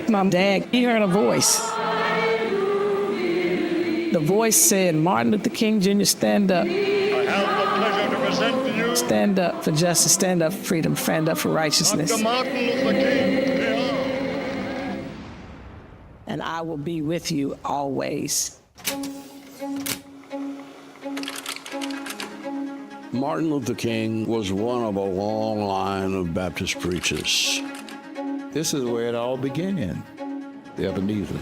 My dad, he heard a voice. The voice said, Martin Luther King Jr., stand up. I have the pleasure to present to you Stand up for justice, stand up for freedom, stand up for righteousness. Dr. Martin Luther King. And I will be with you always. Martin Luther King was one of a long line of Baptist preachers. This is where it all began, the Ebenezer.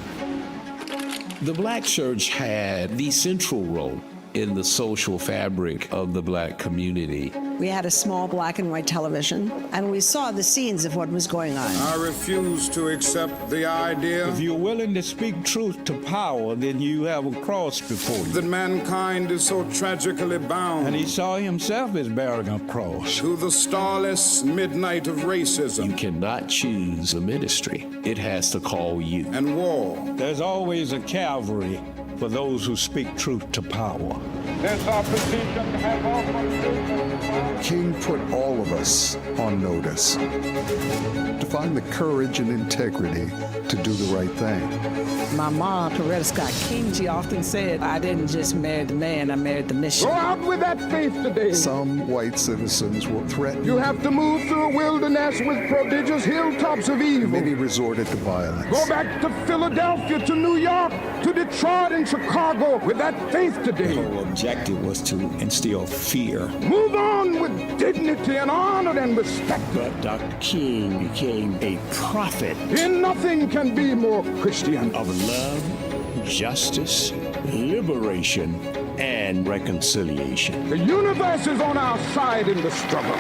The Black church had the central role in the social fabric of the Black community. We had a small black and white television, and we saw the scenes of what was going on. I refuse to accept the idea If you're willing to speak truth to power, then you have a cross before you. that mankind is so tragically bound And he saw himself as bearing a cross. to the starless midnight of You racism cannot choose a ministry. It has to call you. and war. There's always a Calvary for those who speak truth to power. This opposition has often King put all of us on notice to find the courage and integrity to do the right thing. My mom, Coretta Scott King, she often said, I didn't just marry the man, I married the mission. Go out with that faith today. Some white citizens were threatened. You have to move through a wilderness with prodigious hilltops of evil. Many resorted to violence. Go back to Philadelphia, to New York, to Detroit and Chicago with that faith today. The whole objective was to instill fear. Move on with dignity and honor and respect. But Dr. King became a prophet And nothing can be more Christian. of love, justice, liberation, and reconciliation. The universe is on our side in the struggle.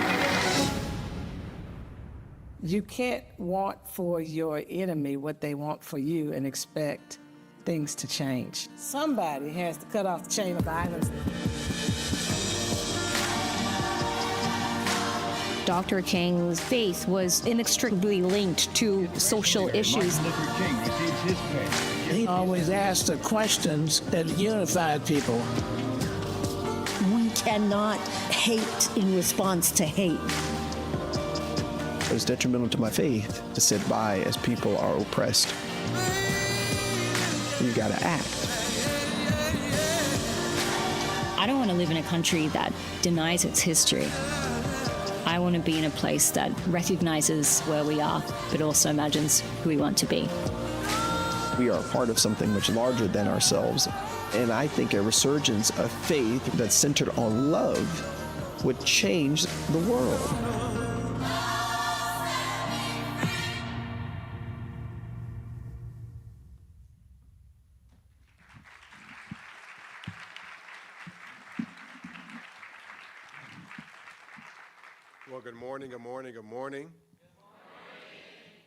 You can't want for your enemy what they want for you and expect things to change. Somebody has to cut off the chain of violence. Dr. King's faith was inextricably linked to social issues. He always asked the questions that unified people. We cannot hate in response to hate. It was detrimental to my faith to sit by as people are oppressed. You gotta act. I don't want to live in a country that denies its history. I want to be in a place that recognizes where we are, but also imagines who we want to be. We are a part of something much larger than ourselves. And I think a resurgence of faith that's centered on love would change the world. Well, good morning, good morning, good morning.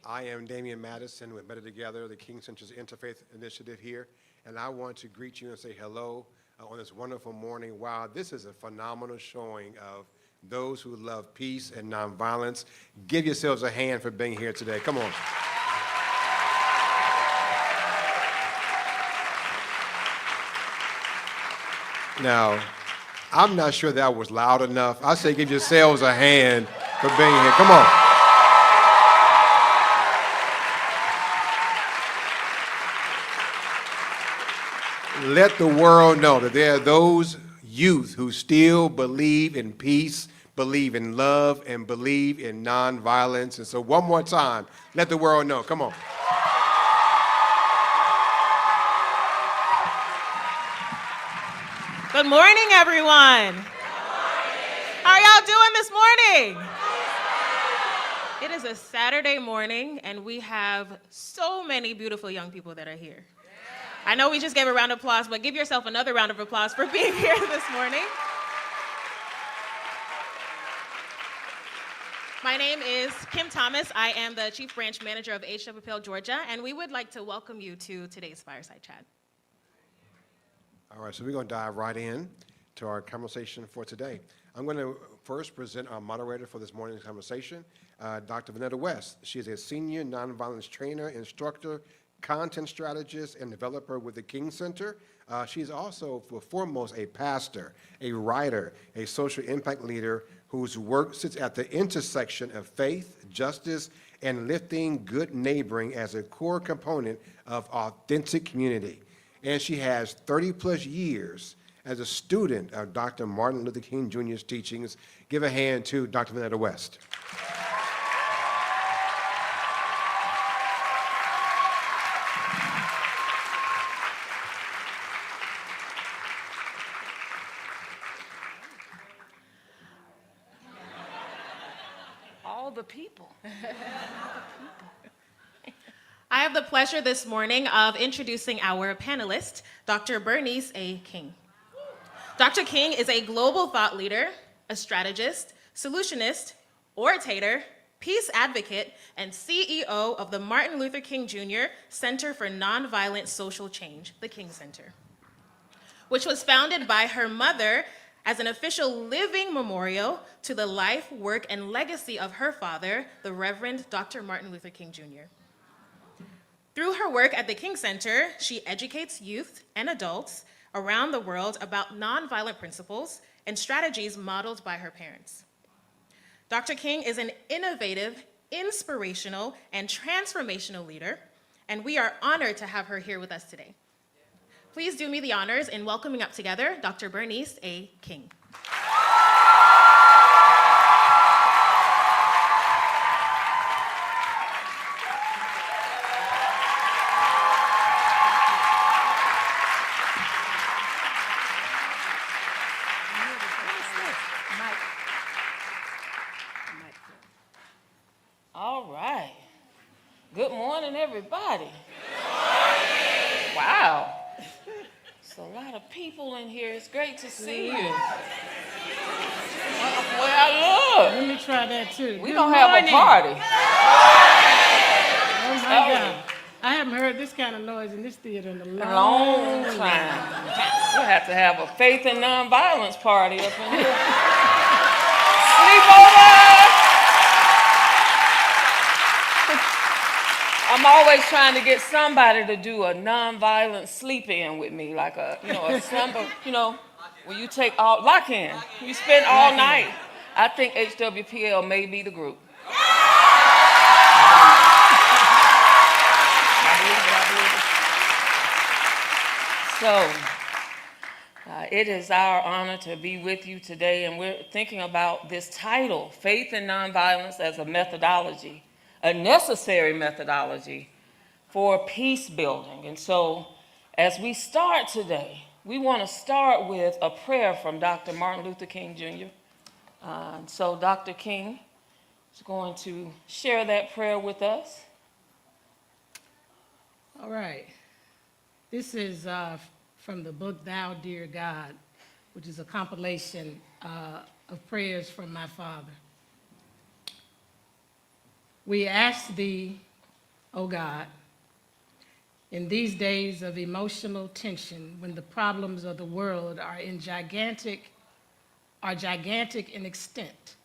I am Damian Madison with Better Together, the King Center's Interfaith Initiative here, and I want to greet you and say hello on this wonderful morning. Wow, this is a phenomenal showing of those who love peace and nonviolence. Give yourselves a hand for being here today. Come on. Now, I'm not sure that was loud enough. I say give yourselves a hand for being here. Come on. Let the world know that there are those youth who still believe in peace, believe in love, and believe in nonviolence. And so one more time, let the world know. Come on. Good morning, everyone. How are y'all doing this morning? It is a Saturday morning, and we have so many beautiful young people that are here. I know we just gave a round of applause, but give yourself another round of applause for being here this morning. My name is Kim Thomas. I am the Chief Branch Manager of HWPL Georgia, and we would like to welcome you to today's Fireside Chat. All right, so we're going to dive right in to our conversation for today. I'm going to first present our moderator for this morning's conversation, Dr. Vanetta West. She is a senior nonviolence trainer, instructor, content strategist, and developer with the King Center. She's also, foremost, a pastor, a writer, a social impact leader whose work sits at the intersection of faith, justice, and lifting good neighboring as a core component of authentic community. And she has 30-plus years as a student of Dr. Martin Luther King Jr.'s teachings. Give a hand to Dr. Vanetta West. All the people. I have the pleasure this morning of introducing our panelist, Dr. Bernice A. King. Dr. King is a global thought leader, a strategist, solutionist, orator, peace advocate, and CEO of the Martin Luther King Jr. Center for Nonviolent Social Change, the King Center, which was founded by her mother as an official living memorial to the life, work, and legacy of her father, the Reverend Dr. Martin Luther King Jr. Through her work at the King Center, she educates youth and adults around the world about nonviolent principles and strategies modeled by her parents. Dr. King is an innovative, inspirational, and transformational leader, and we are honored to have her here with us today. Please do me the honors in welcoming up together Dr. Bernice A. King. All right. Good morning, everybody. Good morning. Wow. There's a lot of people in here. It's great to see you. Well, Let me try that too. We're going to have a party. Oh my God. I haven't heard this kind of noise in this theater in a long time. We'll have to have a faith and nonviolence party up in here. Sleepover! I'm always trying to get somebody to do a nonviolent sleep-in with me, like a slumber, when you take all, lock-in. You spend all night. I think HWPL may be the group. So, it is our honor to be with you today, and we're thinking about this title, Faith and Nonviolence as a Methodology, a necessary methodology for peace building. And so, as we start today, we want to start with a prayer from Dr. Martin Luther King Jr. So Dr. King is going to share that prayer with us. All right. This is from the book, Thou Dear God, which is a compilation of prayers from my father. We ask thee, O God, in these days of emotional tension, when the problems of the world are gigantic in extent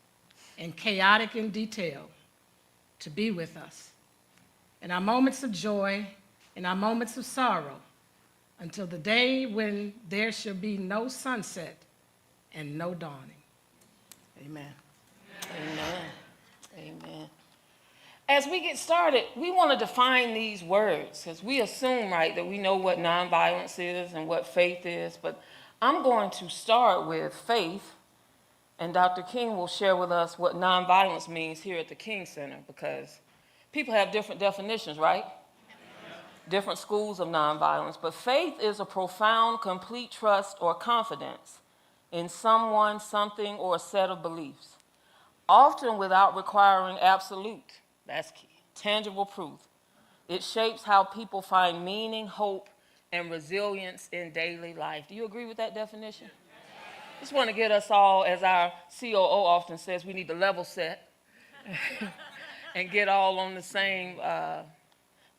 and chaotic in detail, to be with us in our moments of joy, in our moments of sorrow, until the day when there shall be no sunset and no dawning. Amen. Amen. Amen. As we get started, we want to define these words, because we assume, right, that we know what nonviolence is and what faith is, but I'm going to start with faith, and Dr. King will share with us what nonviolence means here at the King Center, because people have different definitions, right? Different schools of nonviolence, but faith is a profound, complete trust or confidence in someone, something, or a set of beliefs, often without requiring absolute, that's key, tangible proof. It shapes how people find meaning, hope, and resilience in daily life. Do you agree with that definition? Just want to get us all, as our COO often says, we need to level set and get all on the same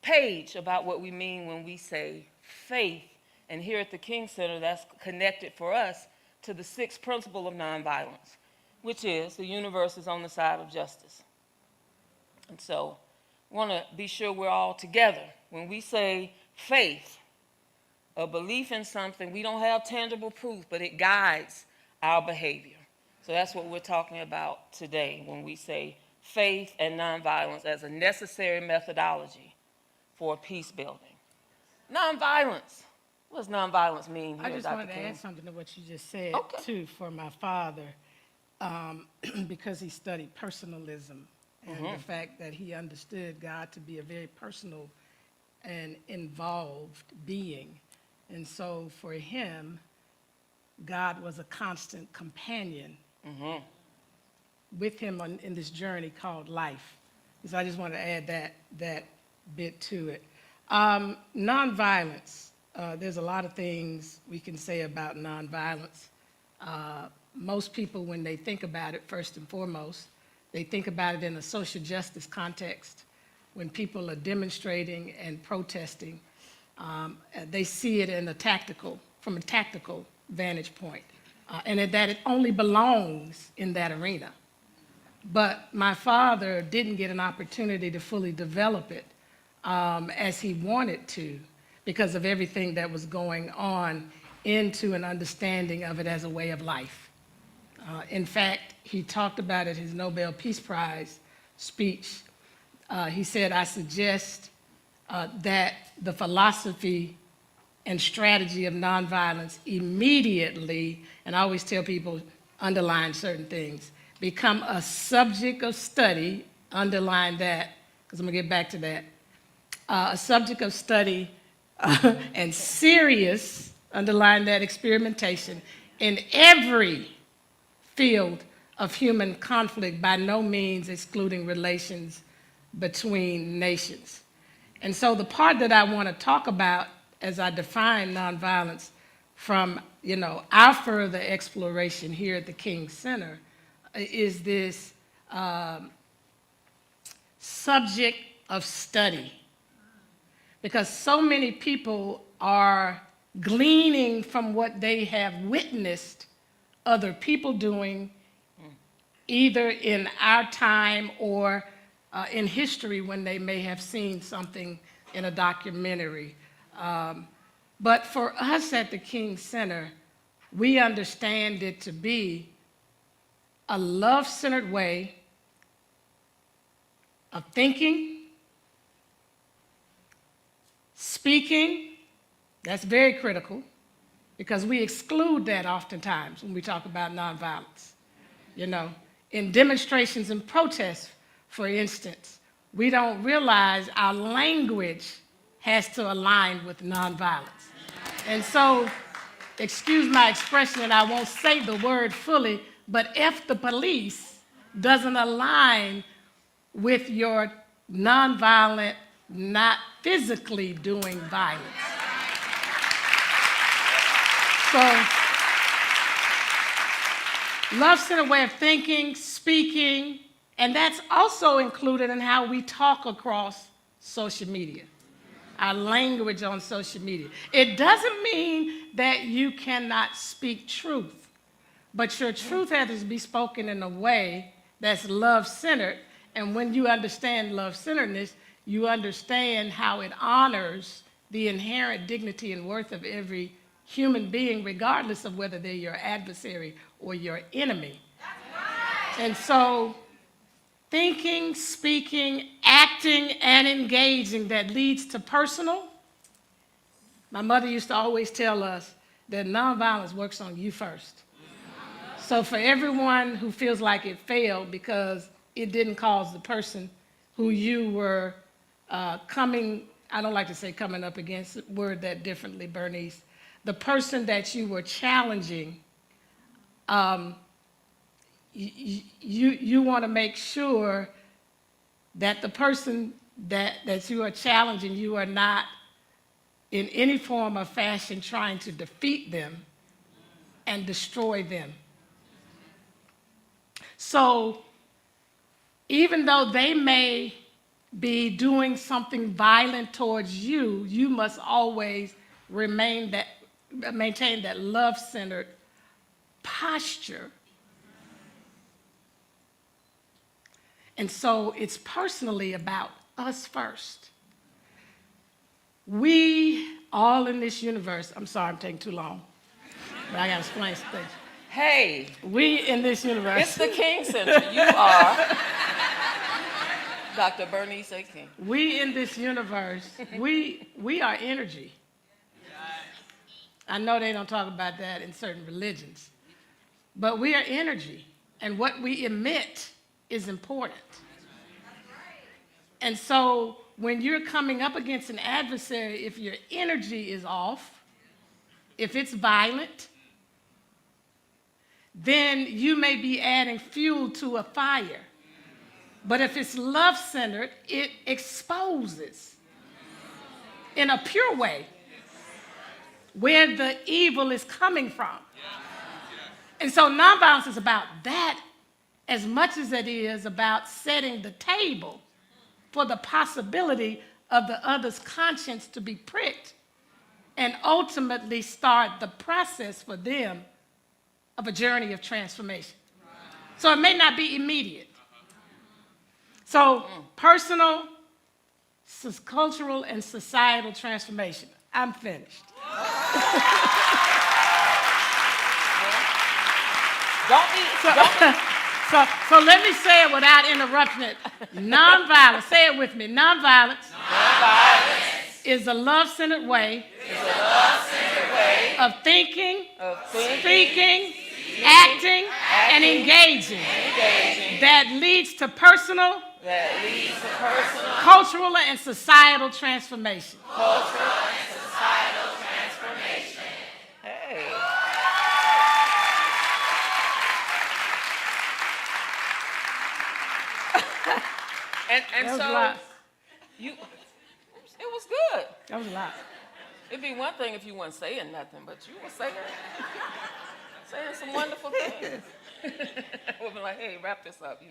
page about what we mean when we say faith. And here at the King Center, that's connected for us to the sixth principle of nonviolence, which is the universe is on the side of justice. And so I want to be sure we're all together. When we say faith, a belief in something, we don't have tangible proof, but it guides our behavior. So that's what we're talking about today when we say faith, and nonviolence as a necessary methodology for peace building. Nonviolence. What does nonviolence mean here, I just Dr. wanted to King? add something to what you just said, Okay. too, for my father, because he studied personalism and the fact that he understood God to be a very personal and involved being. And so for him, God was a constant companion with him in this journey called life. So I just wanted to add that bit to it. Nonviolence. There's a lot of things we can say about nonviolence. Most people, when they think about it, first and foremost, they think about it in a social justice context. When people are demonstrating and protesting, they see it from a tactical vantage point, and that it only belongs in that arena. But my father didn't get an opportunity to fully develop it as he wanted to because of everything that was going on into an understanding of it as a way of life. In fact, he talked about it, his Nobel Peace Prize speech. He said, I suggest that the philosophy and strategy of nonviolence immediately, and I always tell people, underline certain things, become a subject of study, underline that, because I'm gonna get back to that, a subject of study and serious, underline that, experimentation in every field of human conflict, by no means excluding relations between nations. And so the part that I want to talk about as I define nonviolence from, our further exploration here at the King Center is this subject of study. Because so many people are gleaning from what they have witnessed other people doing, either in our time or in history when they may have seen something in a documentary. But for us at the King Center, we understand it to be a love-centered way of thinking, speaking. That's very critical, because we exclude that oftentimes when we talk about nonviolence. In demonstrations and protests, for instance, we don't realize our language has to align with nonviolence. And so, excuse my expression, and I won't say the word fully, but if the police doesn't align with your nonviolent, not physically doing violence. So, love-centered way of thinking, speaking, and that's also included in how we talk across social media, our language on social media. It doesn't mean that you cannot speak truth, but your truth has to be spoken in a way that's love-centered, and when you understand love-centeredness, you understand how it honors the inherent dignity and worth of every human being, regardless of whether they're your adversary or your enemy. And so, thinking, speaking, acting, and engaging that leads to personal. My mother used to always tell us that nonviolence works on you first. So for everyone who feels like it failed because it didn't cause the person who you were I don't like to say coming up against, word that differently, Bernice, the person that you were challenging, you want to make sure that the person that you are challenging, you are not in any form or fashion trying to defeat them and destroy them. So even though they may be doing something violent towards you, you must always maintain that love-centered posture. And so it's personally about us first. We all in this universe, I'm sorry I'm taking too long, but I gotta explain some things. Hey. We in this universe. It's the King Center. You are Dr. Bernice A. King. We in this universe, we are energy. I know they don't talk about that in certain religions, but we are energy, and what we emit is important. And so when you're coming up against an adversary, if your energy is off, if it's violent, then you may be adding fuel to a fire. But if it's love-centered, it exposes in a pure way where the evil is coming from. And so nonviolence is about that as much as it is about setting the table for the possibility of the other's conscience to be pricked and ultimately start the process for them of a journey of transformation. So it may not be immediate. So personal, cultural, and societal transformation. I'm finished. So let me say it without interrupting it. Nonviolence, say it with me. Nonviolence is a love-centered way of thinking, speaking, acting, and engaging that leads to personal, cultural, and societal transformation. Hey. And so it was good. That was a lot. It'd be one thing if you weren't saying nothing, but you were saying some wonderful things. We'll be like, hey, wrap this up.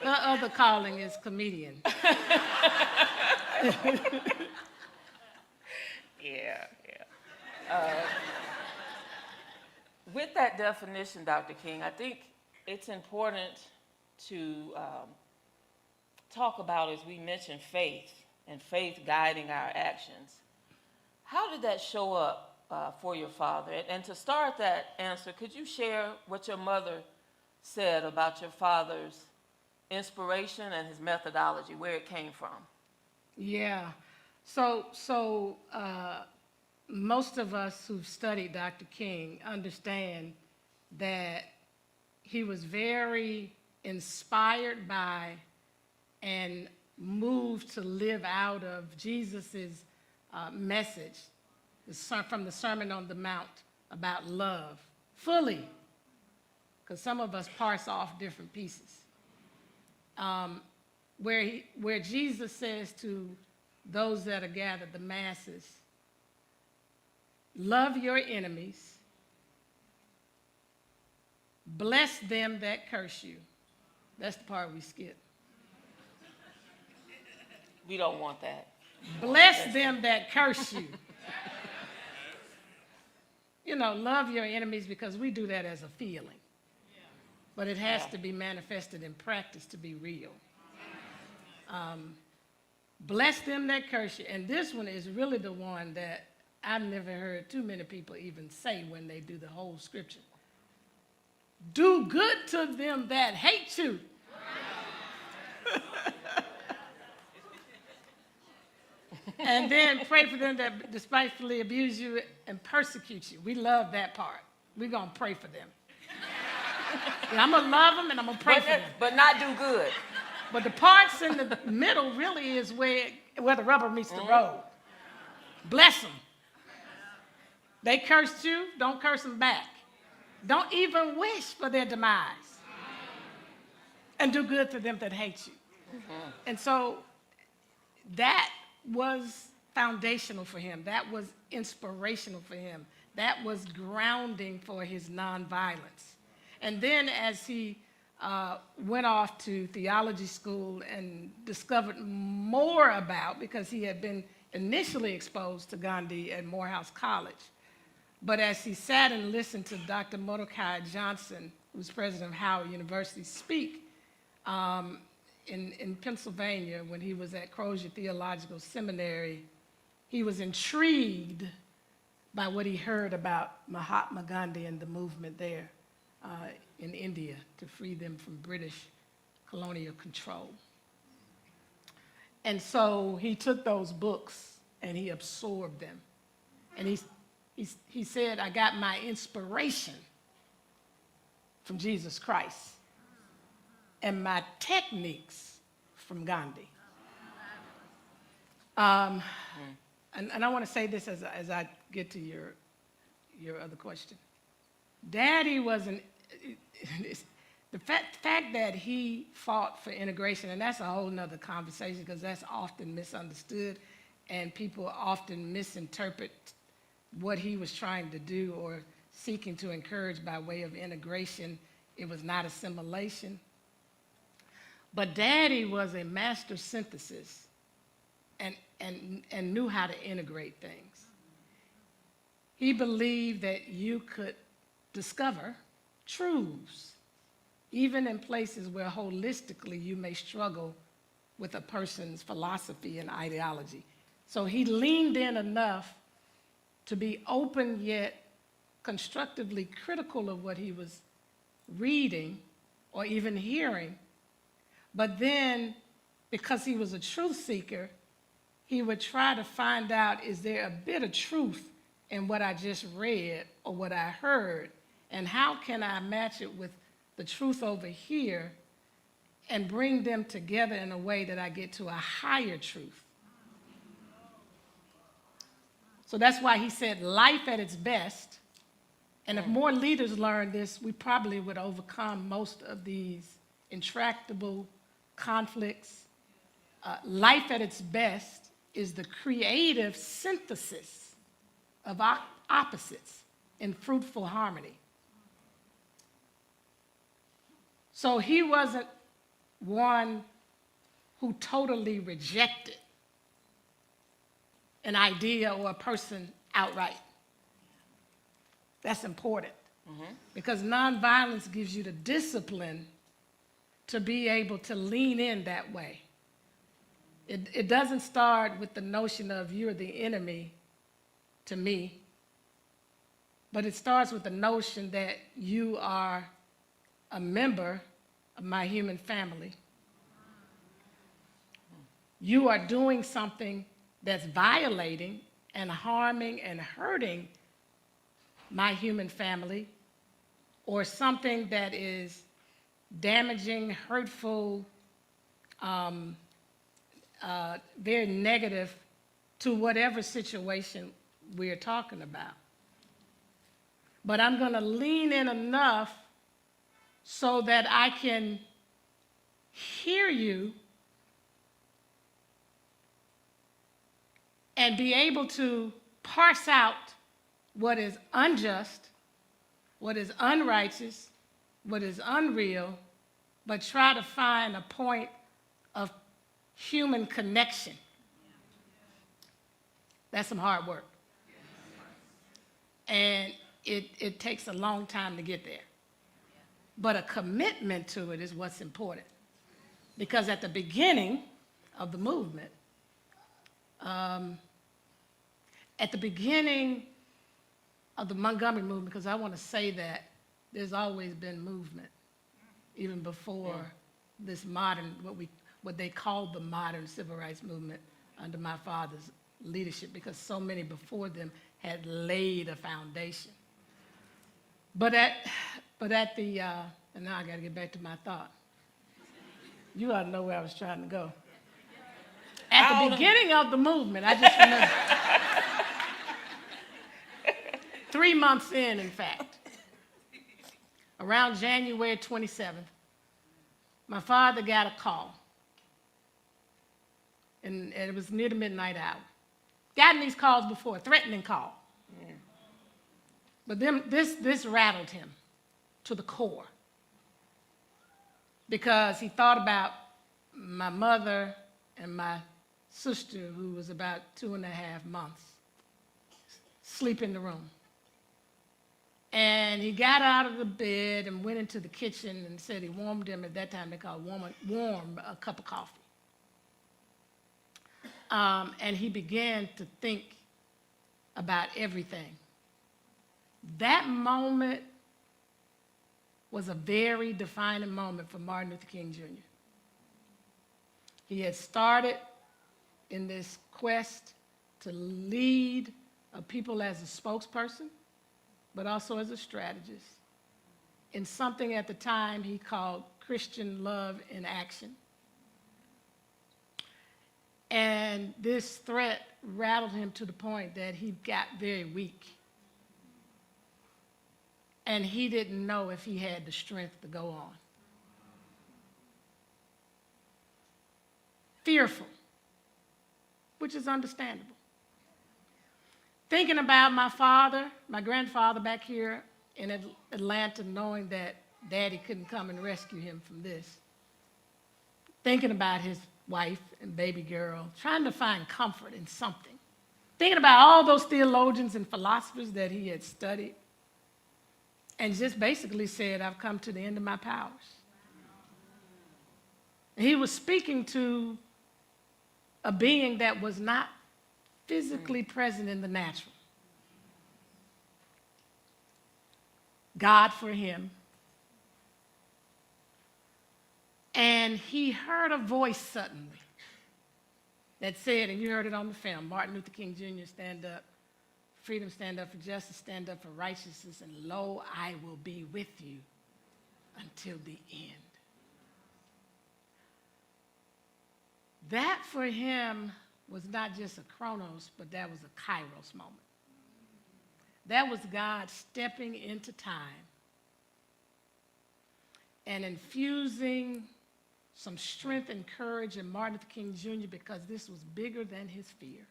Her other calling is comedian. Yeah. With that definition, Dr. King, I think it's important to talk about, as we mentioned, faith and faith guiding our actions. How did that show up for your father? And to start that answer, could you share what your mother said about your father's inspiration and his methodology, where it came from? Yeah. So most of us who've studied Dr. King understand that he was very inspired by and moved to live out of Jesus's message from the Sermon on the Mount about love fully, because some of us parse off different pieces. Where Jesus says to those that are gathered, the masses, love your enemies, bless them that curse you. That's the part we skip. We don't want that. Bless them that curse you. Love your enemies, because we do that as a feeling. But it has to be manifested in practice to be real. Bless them that curse you. And this one is really the one that I've never heard too many people even say when they do the whole scripture. Do good to them that hate you. And then pray for them that despitefully abuse you and persecute you. We love that part. We're going to pray for them. And I'm going to love them and I'm going to pray for them. But not do good. But the parts in the middle really is where the rubber meets the road. Bless them. They cursed you, don't curse them back. Don't even wish for their demise. And do good to them that hate you. And so that was foundational for him. That was inspirational for him. That was grounding for his nonviolence. And then as he went off to theology school and discovered more about, because he had been initially exposed to Gandhi at Morehouse College, but as he sat and listened to Dr. Mordecai Johnson, who's president of Howard University, speak in Pennsylvania when he was at Crozier Theological Seminary, he was intrigued by what he heard about Mahatma Gandhi and the movement there in India to free them from British colonial control. And so he took those books and he absorbed them. And he said, I got my inspiration from Jesus Christ and my techniques from Gandhi. And I want to say this as I get to your other question. Daddy wasn't, the fact that he fought for integration, and that's a whole nother conversation because that's often misunderstood and people often misinterpret what he was trying to do or seeking to encourage by way of integration. It was not assimilation. But Daddy was a master synthesis and knew how to integrate things. He believed that you could discover truths, even in places where holistically you may struggle with a person's philosophy and ideology. So he leaned in enough to be open yet constructively critical of what he was reading or even hearing. But then, because he was a truth seeker, he would try to find out, is there a bit of truth in what I just read or what I heard? And how can I match it with the truth over here and bring them together in a way that I get to a higher truth? So that's why he said life at its best. And if more leaders learned this, we probably would overcome most of these intractable conflicts. Life at its best is the creative synthesis of opposites in fruitful harmony. So he wasn't one who totally rejected an idea or a person outright. That's important because nonviolence gives you the discipline to be able to lean in that way. It doesn't start with the notion of you're the enemy to me, but it starts with the notion that you are a member of my human family. You are doing something that's violating and harming and hurting my human family, or something that is damaging, hurtful, very negative to whatever situation we're talking about. But I'm going to lean in enough so that I can hear you and be able to parse out what is unjust, what is unrighteous, what is unreal, but try to find a point of human connection. That's some hard work. And it takes a long time to get there. But a commitment to it is what's important. Because at the beginning of the movement, at the beginning of the Montgomery movement, because I want to say that there's always been movement, even before this modern, what they called the modern civil rights movement under my father's leadership, because so many before them had laid a foundation. But at the, and now I got to get back to my thought. You ought to know where I was trying to go. At the beginning of the movement, I just remember, 3 months in fact, around January 27th, my father got a call, and it was near the midnight hour. Gotten these calls before, threatening call. But then this rattled him to the core, because he thought about my mother and my sister, who was about 2.5 months, sleep in the room. And he got out of the bed and went into the kitchen and said he warmed them, at that time they called warm a cup of coffee. And he began to think about everything. That moment was a very defining moment for Martin Luther King Jr. He had started in this quest to lead a people as a spokesperson, but also as a strategist, in something at the time he called Christian love in action. And this threat rattled him to the point that he got very weak. And he didn't know if he had the strength to go on. Fearful, which is understandable. Thinking about my father, my grandfather back here in Atlanta, knowing that Daddy couldn't come and rescue him from this. Thinking about his wife and baby girl, trying to find comfort in something. Thinking about all those theologians and philosophers that he had studied, and just basically said, I've come to the end of my powers. And he was speaking to a being that was not physically present in the natural. God for him. And he heard a voice suddenly that said, and you heard it on the film, Martin Luther King Jr., stand up, freedom, stand up for justice, stand up for righteousness, and lo, I will be with you until the end. That for him was not just a chronos, but that was a kairos moment. That was God stepping into time and infusing some strength and courage in Martin Luther King Jr. because this was bigger than his fear.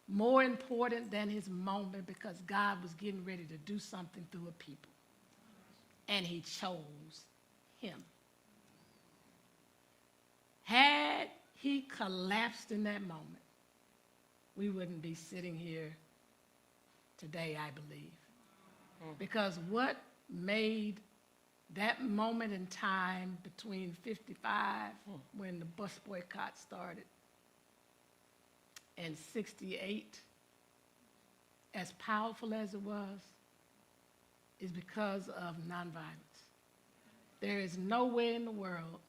More important than his moment because God was getting ready to do something through a people. And he chose him. Had he collapsed in that moment, we wouldn't be sitting here today, I believe. Because what made that moment in time between 55, when the bus boycott started, and 68, as powerful as it was, is because of nonviolence. There is no way in the world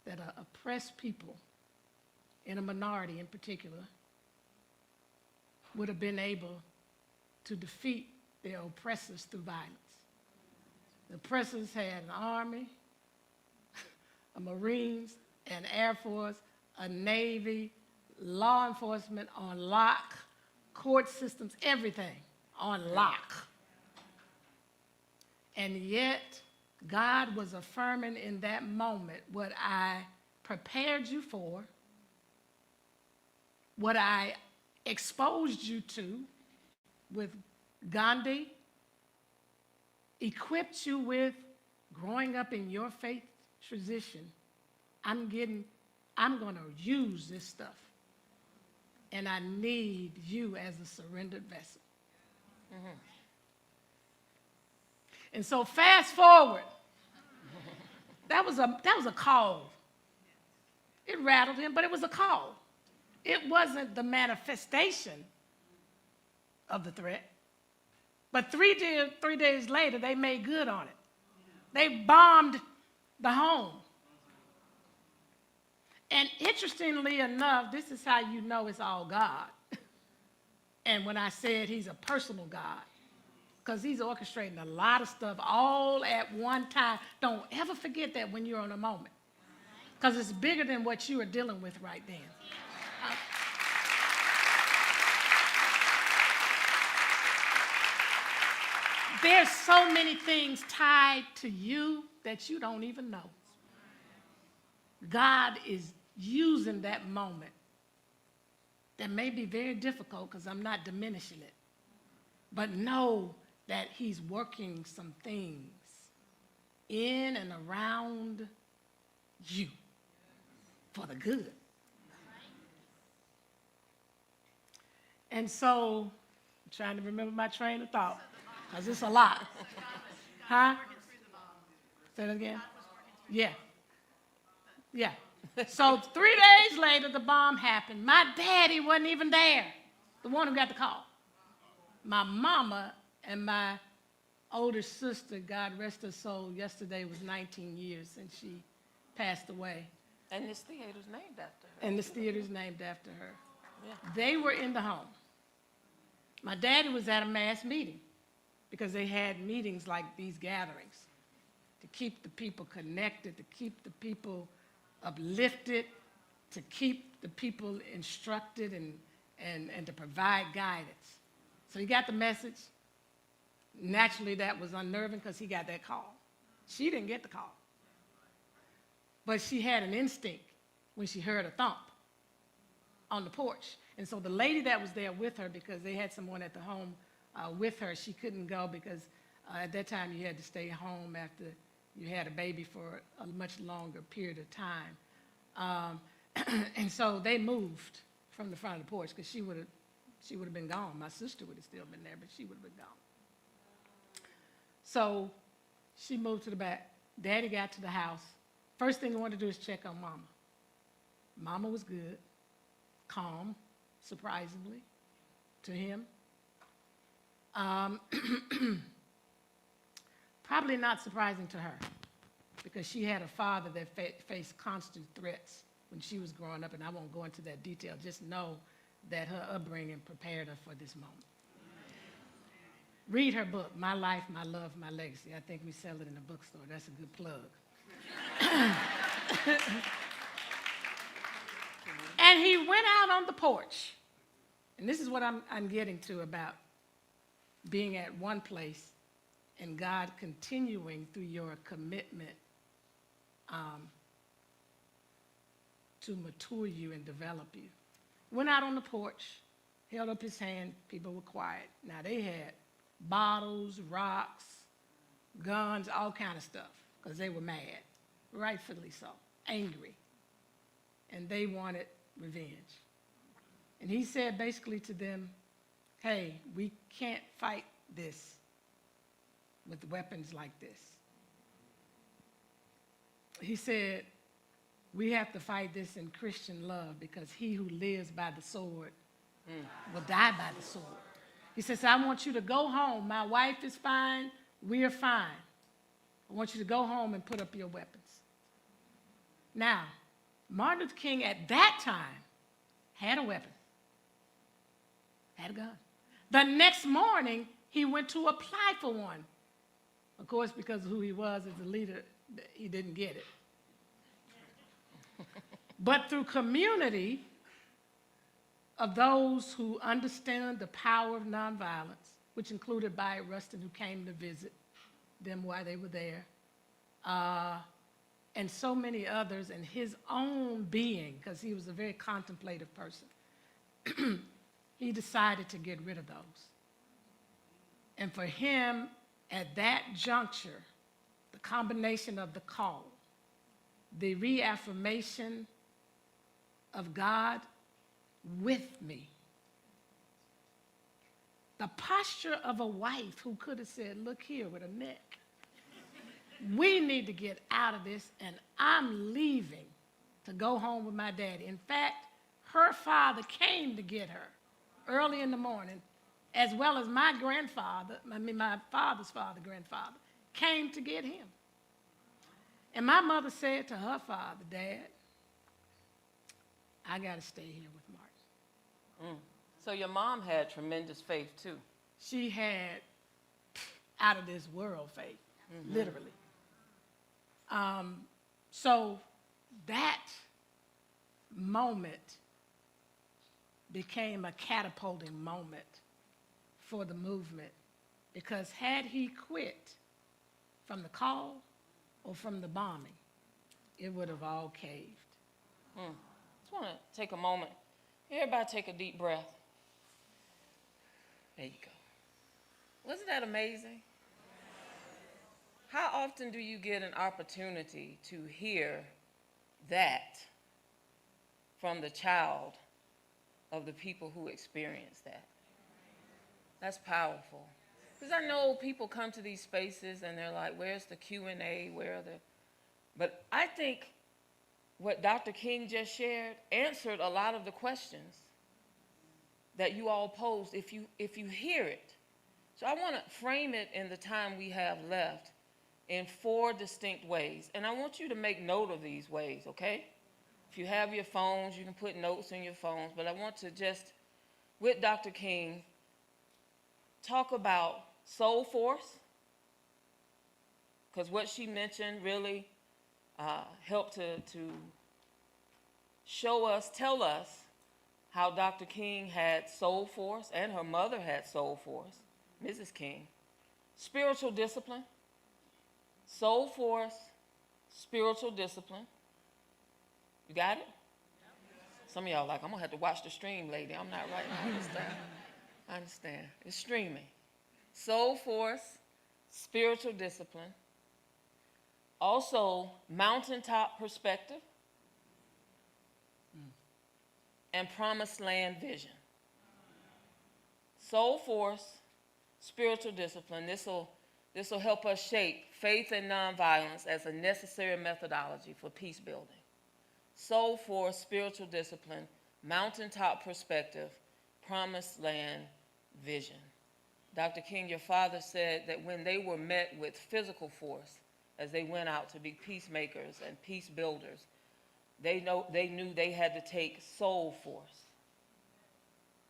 that an oppressed people, in a minority in particular, would have been able to defeat their oppressors through violence. The oppressors had an army, a Marines, an Air Force, a Navy, law enforcement on lock, court systems, everything on lock. And yet, God was affirming in that moment what I prepared you for, what I exposed you to with Gandhi, equipped you with growing up in your faith tradition. I'm going to use this stuff. And I need you as a surrendered vessel. Mm-hmm. And so fast forward, that was a call. It rattled him, but it was a call. It wasn't the manifestation of the threat. But 3 days later, they made good on it. They bombed the home. And interestingly enough, this is how you know it's all God. And when I said he's a personal God, because he's orchestrating a lot of stuff all at one time. Don't ever forget that when you're on a moment, because it's bigger than what you are dealing with right then. There's so many things tied to you that you don't even know. God is using that moment. That may be very difficult because I'm not diminishing it. But know that he's working some things in and around you for the good. And so, I'm trying to remember my train of thought, because it's a lot. Huh? Say that again? Yeah. Yeah. So 3 days later, the bomb happened. My daddy wasn't even there, the one who got the call. My mama and my older sister, God rest her soul, yesterday was 19 years since she passed away. And this theater's named after her. And this theater's named after her. Yeah. They were in the home. My daddy was at a mass meeting because they had meetings like these gatherings to keep the people connected, to keep the people uplifted, to keep the people instructed and to provide guidance. So he got the message. Naturally, that was unnerving because he got that call. She didn't get the call. But she had an instinct when she heard a thump on the porch. And so the lady that was there with her, because they had someone at the home with her, she couldn't go because at that time you had to stay home after you had a baby for a much longer period of time. And so they moved from the front of the porch because she would have been gone. My sister would have still been there, but she would have been gone. So she moved to the back. Daddy got to the house. First thing he wanted to do is check on Mama. Mama was good, calm, surprisingly, to him. Probably not surprising to her because she had a father that faced constant threats when she was growing up, and I won't go into that detail. Just know that her upbringing prepared her for this moment. Read her book, My Life, My Love, My Legacy. I think we sell it in a bookstore. That's a good plug. And he went out on the porch. And this is what I'm getting to about being at one place and God continuing through your commitment to mature you and develop you. Went out on the porch, held up his hand, people were quiet. Now they had bottles, rocks, guns, all kind of stuff, because they were mad, rightfully so, angry. And they wanted revenge. And he said basically to them, hey, we can't fight this with weapons like this. He said, we have to fight this in Christian love because he who lives by the sword will die by the sword. He says, I want you to go home. My wife is fine. We're fine. I want you to go home and put up your weapons. Now, Martin Luther King at that time had a weapon, had a gun. The next morning, he went to apply for one. Of course, because of who he was as a leader, he didn't get it. But through community of those who understand the power of nonviolence, which included Bayard Rustin, who came to visit them while they were there, and so many others, and his own being, because he was a very contemplative person, he decided to get rid of those. And for him, at that juncture, the combination of the call, the reaffirmation of God with me, the posture of a wife who could have said, look here with a neck, we need to get out of this, and I'm leaving to go home with my daddy. In fact, her father came to get her early in the morning, as well as my father's father, grandfather, came to get him. And my mother said to her father, Dad, I got to stay here with Martin. So your mom had tremendous faith, too. She had out of this world faith, literally. So that moment became a catapulting moment for the movement, because had he quit from the call or from the bombing, it would have all caved. Just want to take a moment. Everybody take a deep breath. There you go. Wasn't that amazing? How often do you get an opportunity to hear that from the child of the people who experience that? That's powerful. Because I know people come to these spaces and they're like, where's the Q&A? But I think what Dr. King just shared answered a lot of the questions that you all posed if you hear it. So I want to frame it in the time we have left in 4 distinct ways. And I want you to make note of these ways, okay? If you have your phones, you can put notes in your phones, but I want to just, with Dr. King, talk about soul force, because what she mentioned really helped to show us, tell us how Dr. King had soul force and her mother had soul force, Mrs. King. Spiritual discipline, soul force, spiritual discipline. You got it? Some of y'all like, I'm gonna have to watch the stream, lady. I'm not right. I understand. I understand. It's streaming. Soul force, spiritual discipline. Also, mountaintop perspective and promised land vision. Soul force, spiritual discipline. This will help us shape faith and nonviolence as a necessary methodology for peace building. Soul force, spiritual discipline, mountaintop perspective, promised land vision. Dr. King, your father said that when they were met with physical force, as they went out to be peacemakers and peace builders, they knew they had to take soul force.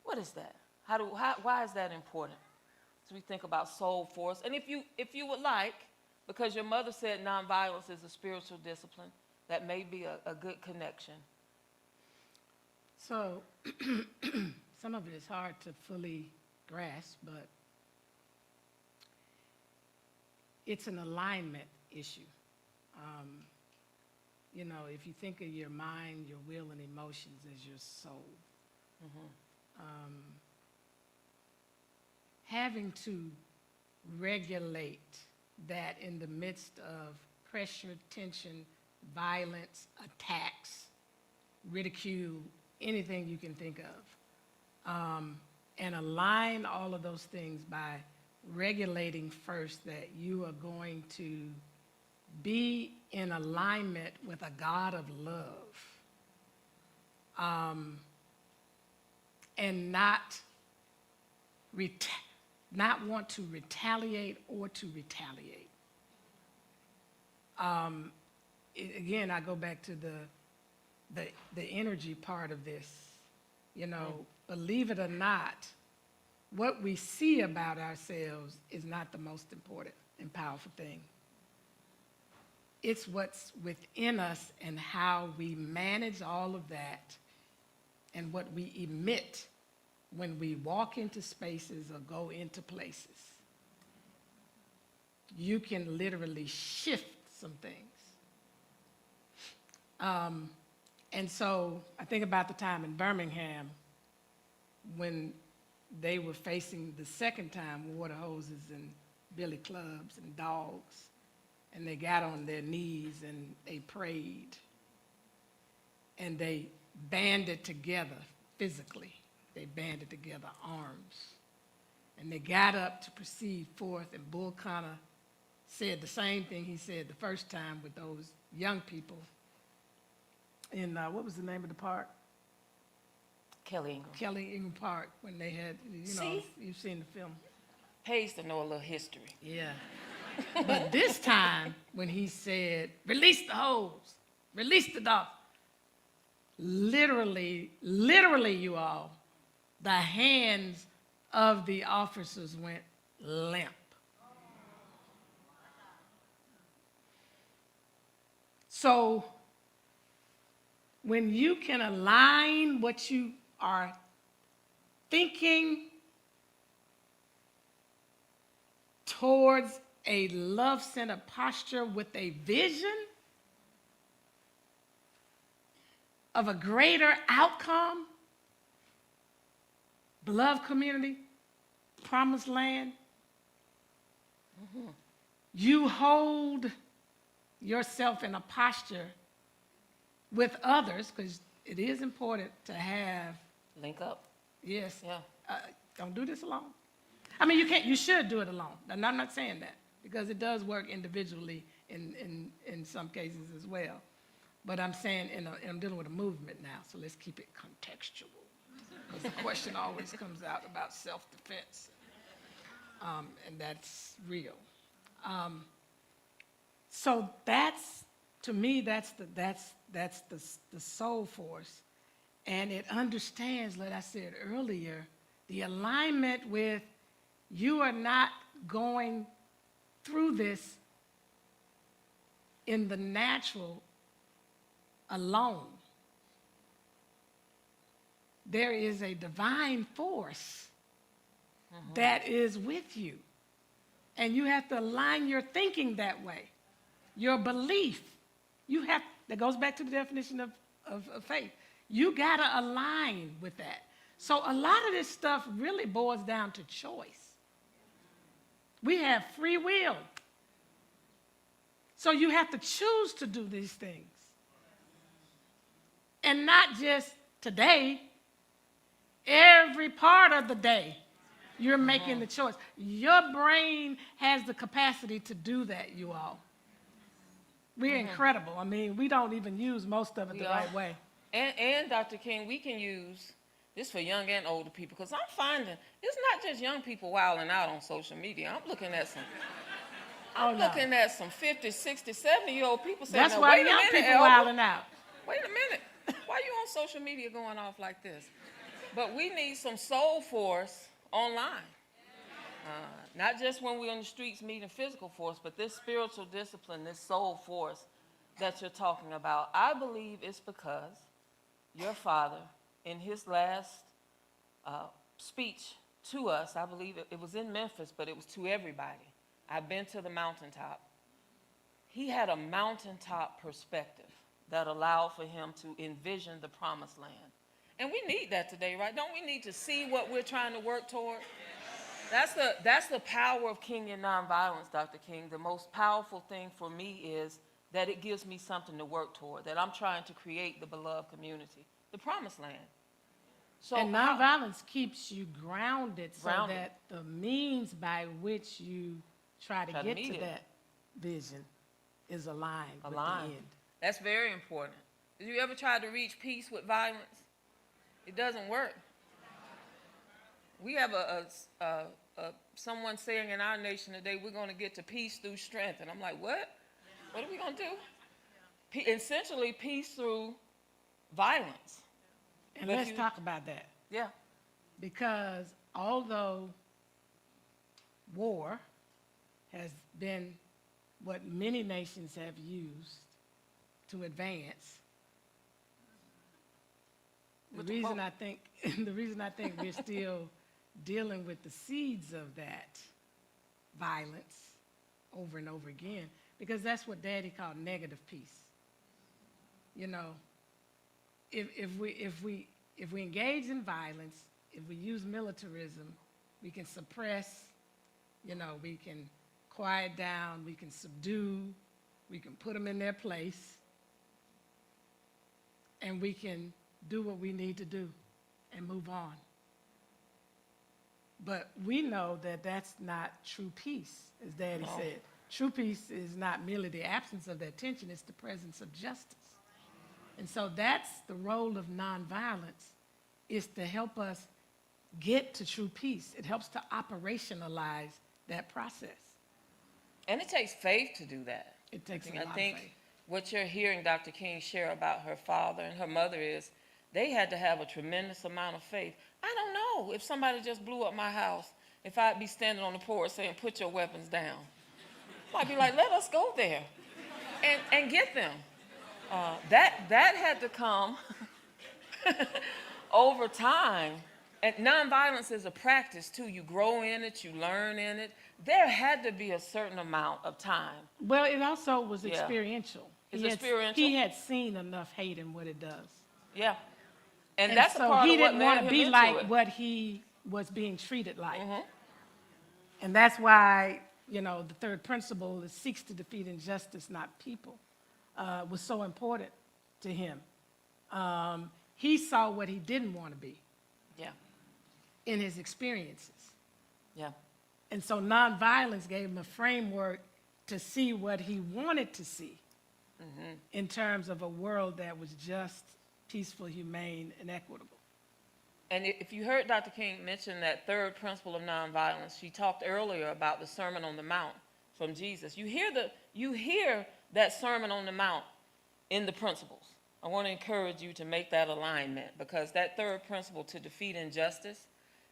What is that? Why is that important? So we think about soul force. And if you would like, because your mother said nonviolence is a spiritual discipline, that may be a good connection. So some of it is hard to fully grasp, but it's an alignment issue. You know, if you think of your mind, your will, and emotions as your soul, having to regulate that in the midst of pressure, tension, violence, attacks, ridicule, anything you can think of, and align all of those things by regulating first that you are going to be in alignment with a God of love, and not want to retaliate or to retaliate. Again, I go back to the energy part of this. You know, believe it or not, what we see about ourselves is not the most important and powerful thing. It's what's within us and how we manage all of that and what we emit when we walk into spaces or go into places. You can literally shift some things. And so I think about the time in Birmingham when they were facing the second time water hoses and billy clubs and dogs, and they got on their knees and they prayed and they banded together physically. They banded together arms, and they got up to proceed forth, and Bull Connor said the same thing he said the first time with those young people in, what was the name of the park? Kelly Ingram. Kelly Ingram Park, when they had, you know, you've seen the film. Pays to know a little history. Yeah. But this time, when he said, release the hose, release the dog, literally, you all, the hands of the officers went limp. So when you can align what you are thinking towards a love-centered posture with a vision of a greater outcome, beloved community, promised land, you hold yourself in a posture with others, because it is important to have link up. Yes. Yeah. Don't do this alone. I mean, you should do it alone. And I'm not saying that, because it does work individually in some cases as well. But I'm saying, I'm dealing with a movement now, so let's keep it contextual. Because the question always comes out about self-defense, and that's real. So that's to me, that's the soul force. And it understands, like I said earlier, the alignment with you are not going through this in the natural alone. There is a divine force that is with you. And you have to align your thinking that way, your belief. That goes back to the definition of faith. You got to align with that. So a lot of this stuff really boils down to choice. We have free will. So you have to choose to do these things. And not just today, every part of the day, you're making the choice. Your brain has the capacity to do that, you all. We're incredible. I mean, we don't even use most of it the right way. And Dr. King, we can use this for young and older people, because I'm finding it's not just young people wilding out on social media. I'm looking at some 50, 60, 70-year-old people saying, that's why young people wilding out. Wait a minute. Why are you on social media going off like this? But we need some soul force online. Not just when we're on the streets meeting physical force, but this spiritual discipline, this soul force that you're talking about. I believe it's because your father, in his last speech to us, I believe it was in Memphis, but it was to everybody. I've been to the Mountaintop. He had a mountaintop perspective that allowed for him to envision the promised land. And we need that today, right? Don't we need to see what we're trying to work toward? That's the power of Kenyan nonviolence, Dr. King. The most powerful thing for me is that it gives me something to work toward, that I'm trying to create the beloved community, the promised land. So and nonviolence keeps you grounded so that the means by which you try to get to that vision is aligned with the end. That's very important. Did you ever try to reach peace with violence? It doesn't work. We have someone saying in our nation today, we're going to get to peace through strength. And I'm like, what? What are we going to do? Essentially, peace through violence. And let's talk about that. Yeah. Because although war has been what many nations have used to advance, the reason I think we're still dealing with the seeds of that violence over and over again, because that's what Daddy called negative peace. You know, if we engage in violence, if we use militarism, we can suppress, you know, we can quiet down, we can subdue, we can put them in their place, and we can do what we need to do and move on. But we know that that's not true peace, as Daddy said. True peace is not merely the absence of that tension, it's the presence of justice. And so that's the role of nonviolence, is to help us get to true peace. It helps to operationalize that process. And it takes faith to do that. It takes a lot of faith. I think what you're hearing Dr. King share about her father and her mother is they had to have a tremendous amount of faith. I don't know if somebody just blew up my house, if I'd be standing on the porch saying, put your weapons down. I'd be like, let us go there and get them. That had to come over time. And nonviolence is a practice, too. You grow in it, you learn in it. There had to be a certain amount of time. Well, it also was experiential. It's experiential? He had seen enough hate and what it does. Yeah. And that's so a part he of what didn't want led to him be into like it. what he was being treated like. And that's why, you know, the third principle is seeks to defeat injustice, not people, was so important to him. He saw what he didn't want to be. Yeah. In his experiences. Yeah. And so nonviolence gave him a framework to see what he wanted to see in terms of a world that was just, peaceful, humane, and equitable. And if you heard Dr. King mention that third principle of nonviolence, she talked earlier about the Sermon on the Mount from Jesus. You hear that Sermon on the Mount in the principles. I want to encourage you to make that alignment, because that third principle, to defeat injustice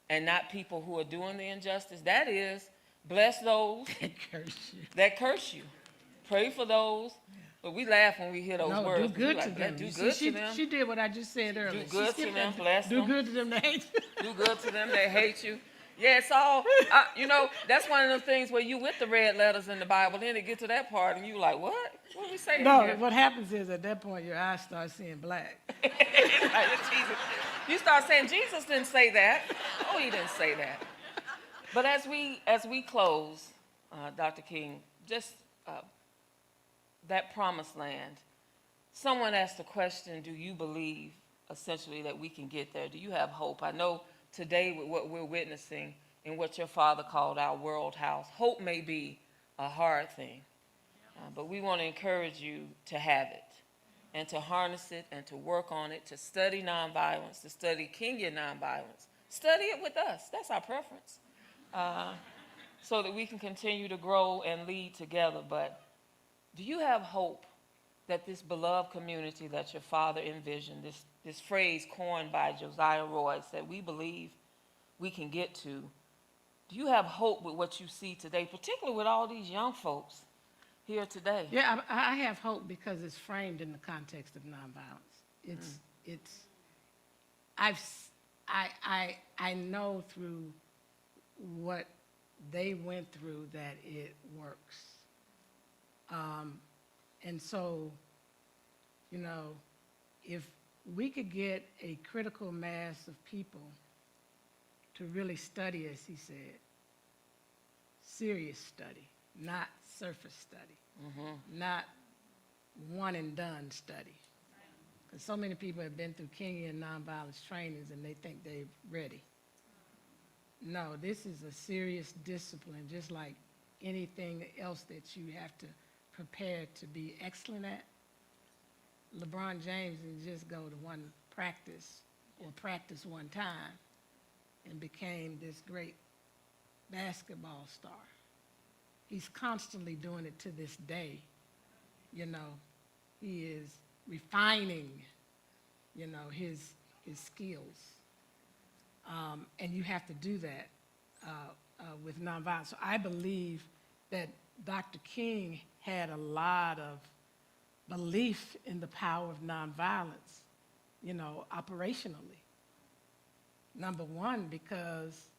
and not people who are doing the injustice, that is, bless those that curse you. Pray for those. But we laugh when we hear those words. Do good like, to them. Do good to them. She did what I just said earlier. Do good to them, bless them. Do good to them, they hate you. Do good to them, they hate you. Yeah, it's all, that's one of them things where you with the red letters in the Bible, then it get to that part and you like, what? What are we saying No, here? what happens is at that point your eyes start seeing black. Jesus. You start saying, Jesus didn't say that. Oh, he didn't say that. But as we close, Dr. King, just that promised land, someone asked the question, do you believe essentially that we can get there? Do you have hope? I know today with what we're witnessing in what your father called our world house, hope may be a hard thing, but we want to encourage you to have it and to harness it and to work on it, to study nonviolence, to study Kenyan nonviolence. Study it with us. That's our preference. So that we can continue to grow and lead together. But do you have hope that this beloved community that your father envisioned, this phrase coined by Josiah Royce that we believe we can get to, do you have hope with what you see today, particularly with all these young folks here today? Yeah, I have hope because it's framed in the context of nonviolence. I know through what they went through that it works. And so, if we could get a critical mass of people to really study, as he said, serious study, not surface study, not one and done study. Because so many people have been through Kenyan nonviolence trainings and they think they're ready. No, this is a serious discipline, just like anything else that you have to prepare to be excellent at. LeBron James didn't just go to one practice or practice one time and became this great basketball star. He's constantly doing it to this day. He is refining, his skills. And you have to do that with nonviolence. So I believe that Dr. King had a lot of belief in the power of nonviolence, operationally. Number one, because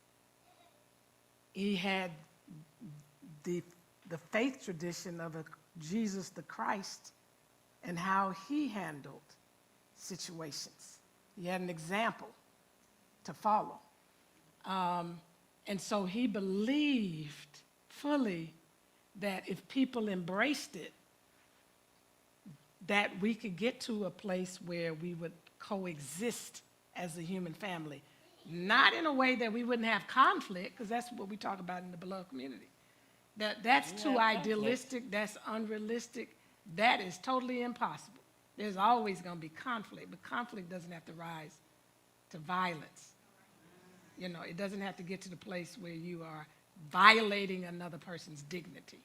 he had the faith tradition of Jesus the Christ and how he handled situations. He had an example to follow. And so he believed fully that if people embraced it, that we could get to a place where we would coexist as a human family. Not in a way that we wouldn't have conflict, because that's what we talk about in the beloved community. That's too idealistic, that's unrealistic, that is totally impossible. There's always going to be conflict, but conflict doesn't have to rise to violence. It doesn't have to get to the place where you are violating another person's dignity.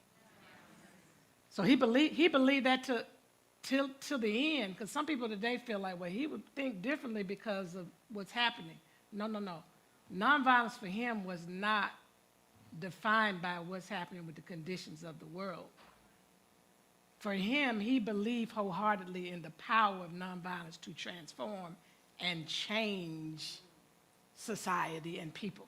So he believed that till the end, because some people today feel like, well, he would think differently because of what's happening. No. Nonviolence for him was not defined by what's happening with the conditions of the world. For him, he believed wholeheartedly in the power of nonviolence to transform and change society and people.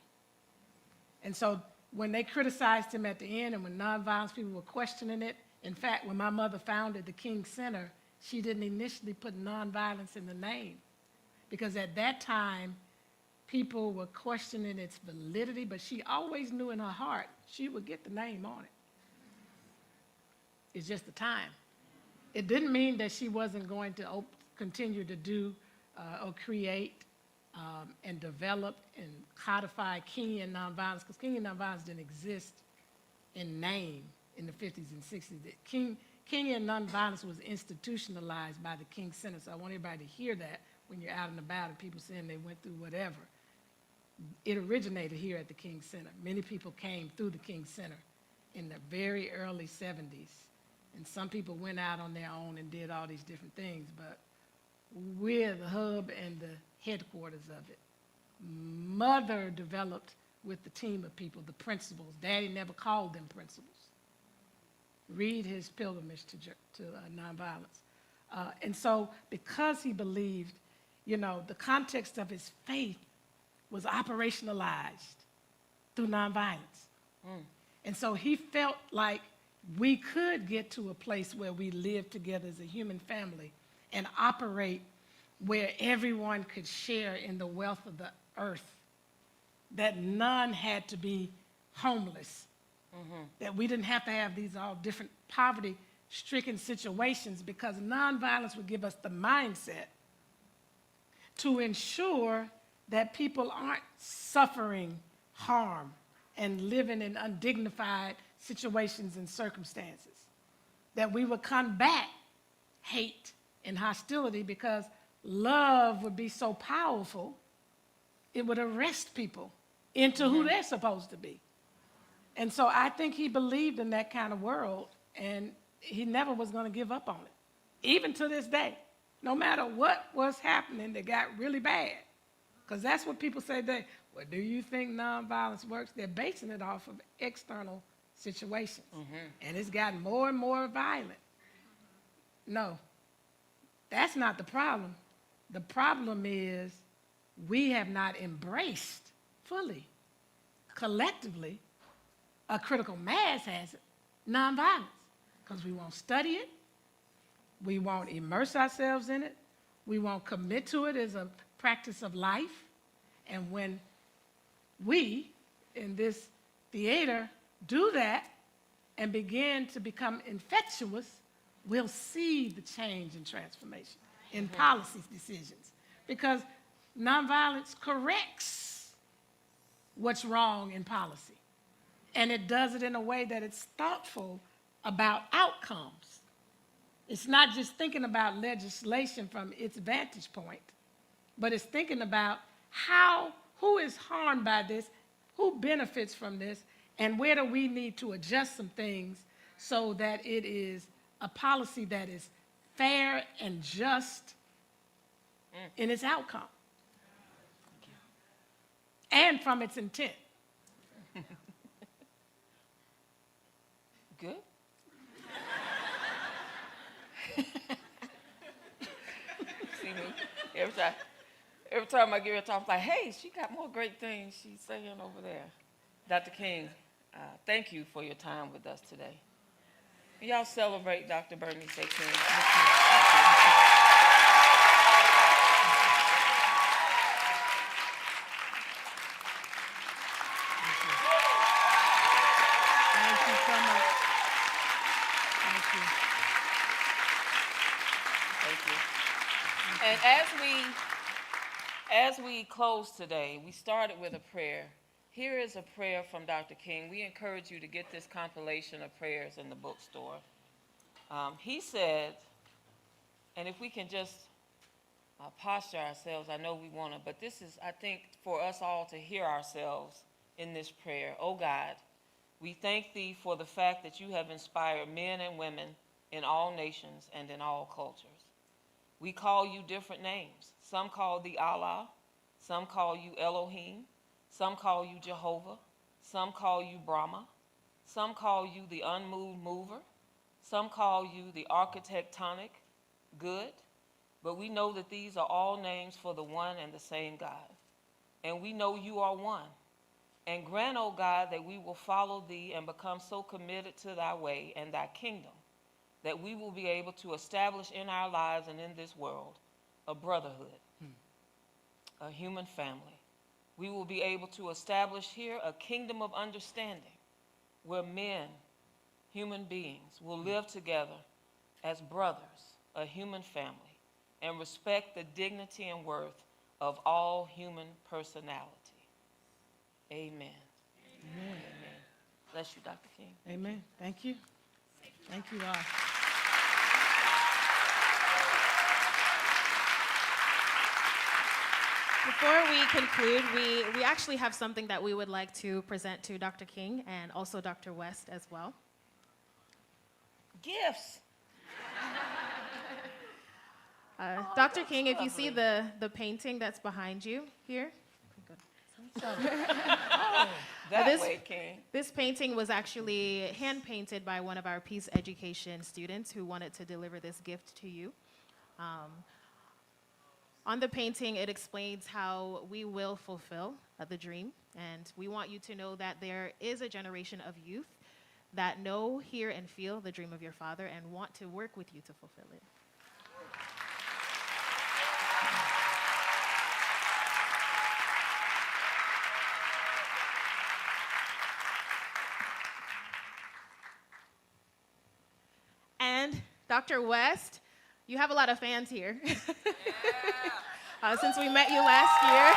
And so when they criticized him at the end and when nonviolence people were questioning it, in fact, when my mother founded the King Center, she didn't initially put nonviolence in the name because at that time, people were questioning its validity, but she always knew in her heart she would get the name on it. It's just the time. It didn't mean that she wasn't going to continue to do or create and develop and codify Kenyan nonviolence, because Kenyan nonviolence didn't exist in name in the 50s and 60s. Kenyan nonviolence was institutionalized by the King Center, so I want everybody to hear that when you're out and about and people saying they went through whatever. It originated here at the King Center. Many people came through the King Center in the very early 70s And some people went out on their own and did all these different things, but we're the hub and the headquarters of it. Mother developed with the team of people the principles. Daddy never called them principles. Read his pilgrimage to nonviolence. And so because he believed, the context of his faith was operationalized through nonviolence. And so he felt like we could get to a place where we live together as a human family and operate where everyone could share in the wealth of the earth, that none had to be homeless, that we didn't have to have these all different poverty-stricken situations, because nonviolence would give us the mindset to ensure that people aren't suffering harm and living in undignified situations and circumstances, that we would combat hate and hostility, because love would be so powerful, it would arrest people into who they're supposed to be. And so I think he believed in that kind of world, and he never was going to give up on it, even to this day, no matter what was happening that got really bad. Because that's what people say today. Well, do you think nonviolence works? They're basing it off of external situations. And it's gotten more and more violent. No, that's not the problem. The problem is we have not embraced fully, collectively, a critical mass has it, nonviolence. Because we won't study it, we won't immerse ourselves in it, we won't commit to it as a practice of life. And when we, in this theater, do that and begin to become infectious, we'll see the change and transformation in policy decisions. Because nonviolence corrects what's wrong in policy. And it does it in a way that it's thoughtful about outcomes. It's not just thinking about legislation from its vantage point, but it's thinking about who is harmed by this, who benefits from this, and where do we need to adjust some things so that it is a policy that is fair and just in its outcome and from its intent. Good. See me every time I give her a talk, I'm like, hey, she got more great things she's saying over there. Dr. King, thank you for your time with us today. Y'all celebrate Dr. Bernice King. Thank you so much. Thank you. And as we close today, we started with a prayer. Here is a prayer from Dr. King. We encourage you to get this compilation of prayers in the bookstore. He said, and if we can just posture ourselves, I know we want to, but this is, I think, for us all to hear ourselves in this prayer. Oh God, we thank thee for the fact that you have inspired men and women in all nations and in all cultures. We call you different names. Some call thee Allah, some call you Elohim, some call you Jehovah, some call you Brahma, some call you the unmoved mover, some call you the architectonic good, but we know that these are all names for the one and the same God. And we know you are one. And grant, O God, that we will follow thee and become so committed to thy way and thy kingdom that we will be able to establish in our lives and in this world a brotherhood, a human family. We will be able to establish here a kingdom of understanding where men, human beings, will live together as brothers, a human family, and respect the dignity and worth of all human personality. Amen. Amen. Amen. Bless you, Dr. King. Amen. Thank you. Thank you all. Before we conclude, we actually have something that we would like to present to Dr. King and also Dr. West as well. Gifts. Dr. King, if you see the painting that's behind you here. That way, King. This painting was actually hand-painted by one of our peace education students who wanted to deliver this gift to you. On the painting, it explains how we will fulfill the dream, and we want you to know that there is a generation of youth that know, hear, and feel the dream of your father and want to work with you to fulfill it. And Dr. West, you have a lot of fans here. Since we met you last year.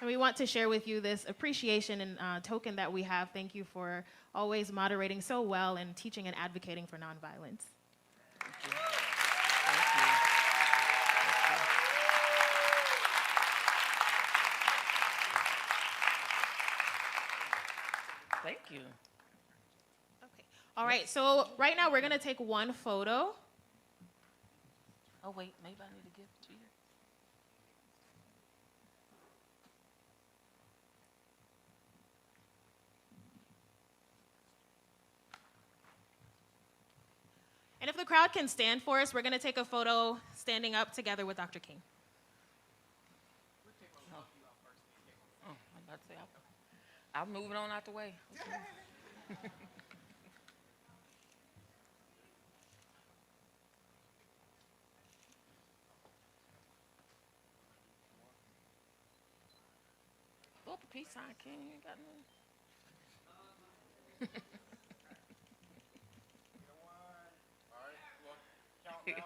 And we want to share with you this appreciation and token that we have. Thank you for always moderating so well and teaching and advocating for nonviolence. Thank you. Okay. All right, so right now we're going to take one photo. Oh, wait, maybe I need to give it to you. And if the crowd can stand for us, we're going to take a photo standing up together with Dr. King. Oh, I'm about to say, I'll move it on out the way. Okay. Oh, the peace sign, King, you ain't got none. Count down. 1,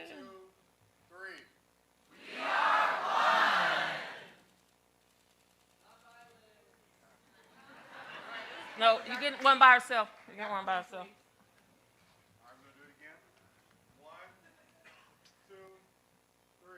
2, 3. No, you get one by herself. You get one by herself. I'm going to do it again. 1, 2, 3.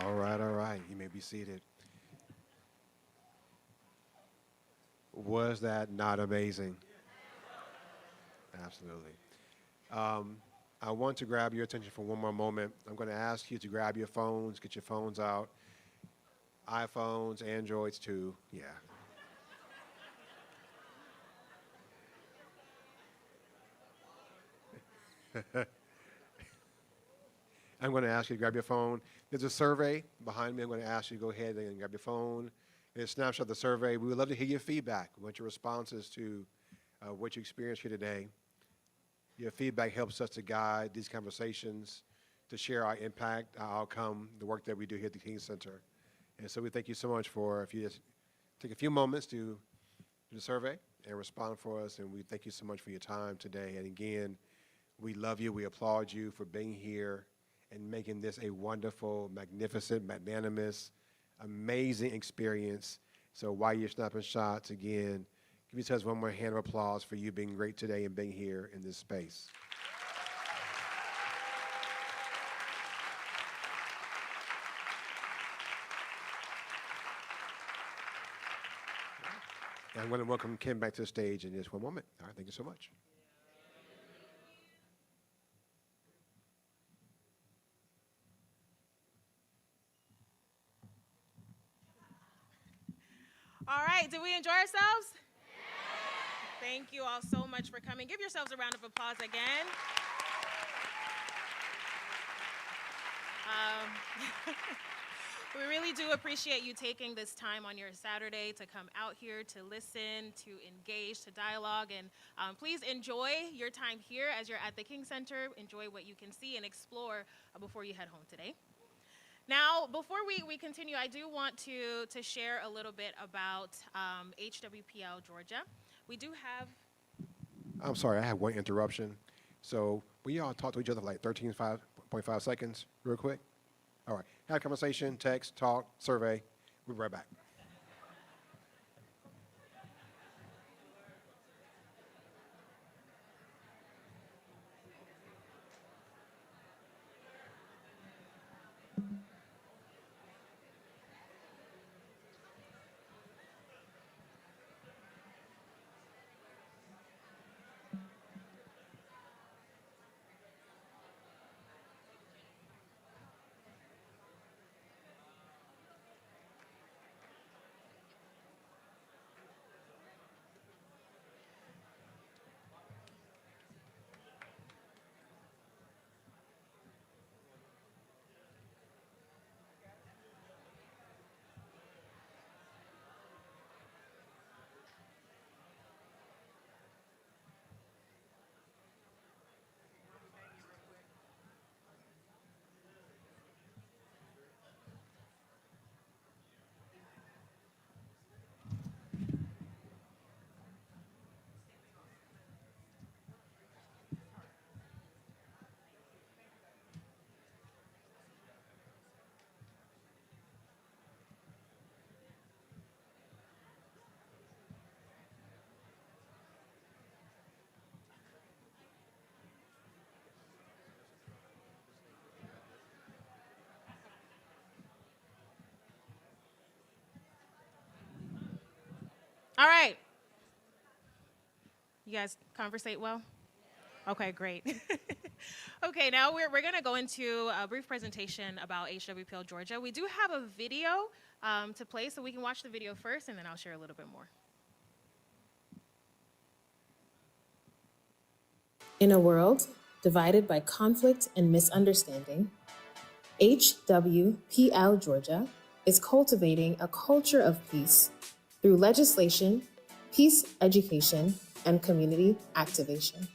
All right. You may be seated. Was that not amazing? Absolutely. I want to grab your attention for one more moment. I'm going to ask you to grab your phones, get your phones out. iPhones, Androids too. Yeah. I'm going to ask you to grab your phone. There's a survey behind me. I'm going to ask you to go ahead and grab your phone. It's a snapshot of the survey. We would love to hear your feedback. We want your responses to what you experienced here today. Your feedback helps us to guide these conversations, to share our impact, our outcome, the work that we do here at the King Center. And so we thank you so much for, if you just take a few moments to do the survey and respond for us. And we thank you so much for your time today. And again, we love you. We applaud you for being here and making this a wonderful, magnificent, magnanimous, amazing experience. So while you're snapping shots, again, give yourselves one more hand of applause for you being great today and being here in this space. And I'm going to welcome Kim back to the stage in just one moment. All right, thank you so much. All right, did we enjoy ourselves? Thank you all so much for coming. Give yourselves a round of applause again. We really do appreciate you taking this time on your Saturday to come out here to listen, to engage, to dialogue, and please enjoy your time here as you're at the King Center. Enjoy what you can see and explore before you head home today. Now, before we continue, I do want to share a little bit about HWPL Georgia. We do have... I'm sorry, I had one interruption. So will you all talk to each other for like 13.5 seconds real quick? All right, have a conversation, text, talk, survey. We'll be right back. All right. You guys conversate well? Okay, great. Okay, now we're going to go into a brief presentation about HWPL Georgia. We do have a video to play, so we can watch the video first, and then I'll share a little bit more. In a world divided by conflict and misunderstanding, HWPL Georgia is cultivating a culture of peace through legislation, peace education, and community activation,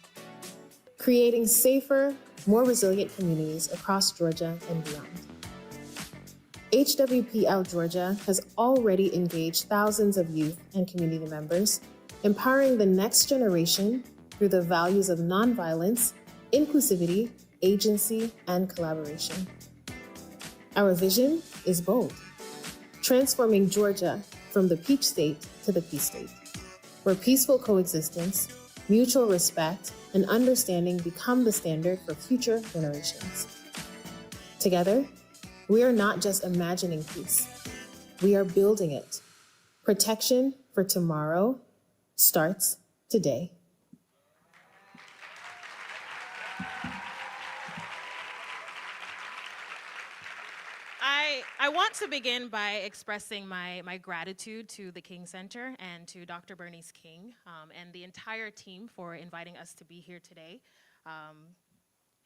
creating safer, more resilient communities across Georgia and beyond. HWPL Georgia has already engaged thousands of youth and community members, empowering the next generation through the values of nonviolence, inclusivity, agency, and collaboration. Our vision is bold, transforming Georgia from the peach state to the peace state, where peaceful coexistence, mutual respect, and understanding become the standard for future generations. Together, we are not just imagining peace, we are building it. Protection for tomorrow starts today. I want to begin by expressing my gratitude to the King Center and to Dr. Bernice King and the entire team for inviting us to be here today.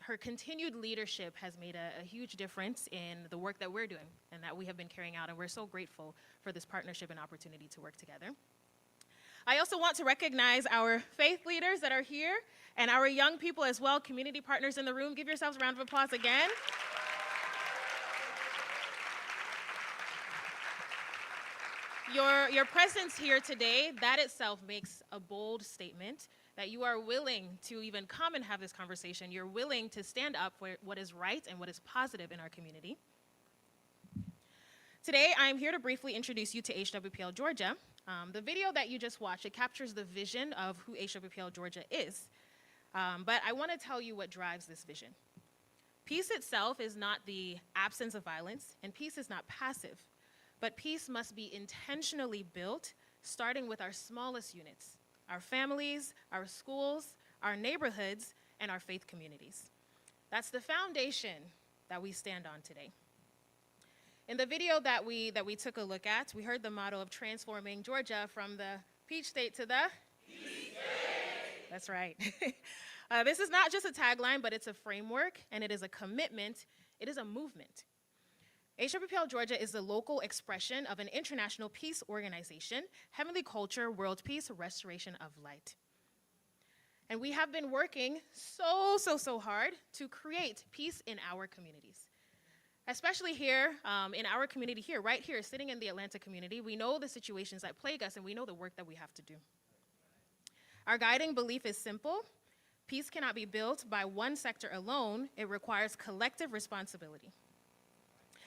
Her continued leadership has made a huge difference in the work that we're doing and that we have been carrying out, and we're so grateful for this partnership and opportunity to work together. I also want to recognize our faith leaders that are here and our young people as well, community partners in the room. Give yourselves a round of applause again. Your presence here today, that itself makes a bold statement that you are willing to even come and have this conversation. You're willing to stand up for what is right and what is positive in our community. Today, I'm here to briefly introduce you to HWPL Georgia. The video that you just watched, it captures the vision of who HWPL Georgia is. But I want to tell you what drives this vision. Peace itself is not the absence of violence, and peace is not passive. But peace must be intentionally built, starting with our smallest units, our families, our schools, our neighborhoods, and our faith communities. That's the foundation that we stand on today. In the video that we took a look at, we heard the motto of transforming Georgia from the peach state to the peace state. That's right. This is not just a tagline, but it's a framework, and it is a commitment. It is a movement. HWPL Georgia is the local expression of an international peace organization, Heavenly Culture, World Peace, Restoration of Light. And we have been working so hard to create peace in our communities. Especially here, in our community here, right here, sitting in the Atlanta community, we know the situations that plague us and we know the work that we have to do. Our guiding belief is simple. Peace cannot be built by one sector alone. It requires collective responsibility.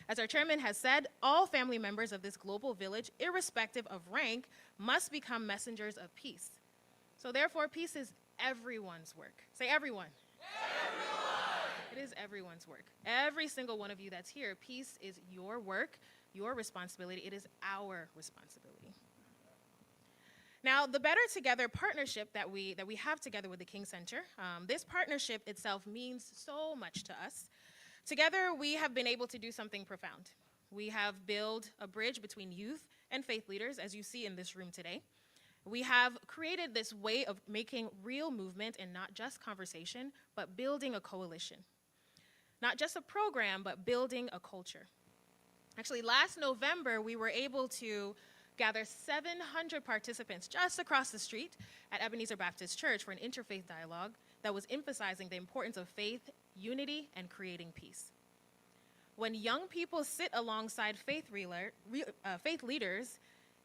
As our chairman has said, all family members of this global village, irrespective of rank, must become messengers of peace. So therefore, peace is everyone's work. Say everyone. Everyone. It is everyone's work. Every single one of you that's here, peace is your work, your responsibility. It is our responsibility. Now, the Better Together partnership that we have together with the King Center, this partnership itself means so much to us. Together, we have been able to do something profound. We have built a bridge between youth and faith leaders, as you see in this room today. We have created this way of making real movement and not just conversation, but building a coalition. Not just a program, but building a culture. Actually, last November, we were able to gather 700 participants just across the street at Ebenezer Baptist Church for an interfaith dialogue that was emphasizing the importance of faith, unity, and creating peace. When young people sit alongside faith leaders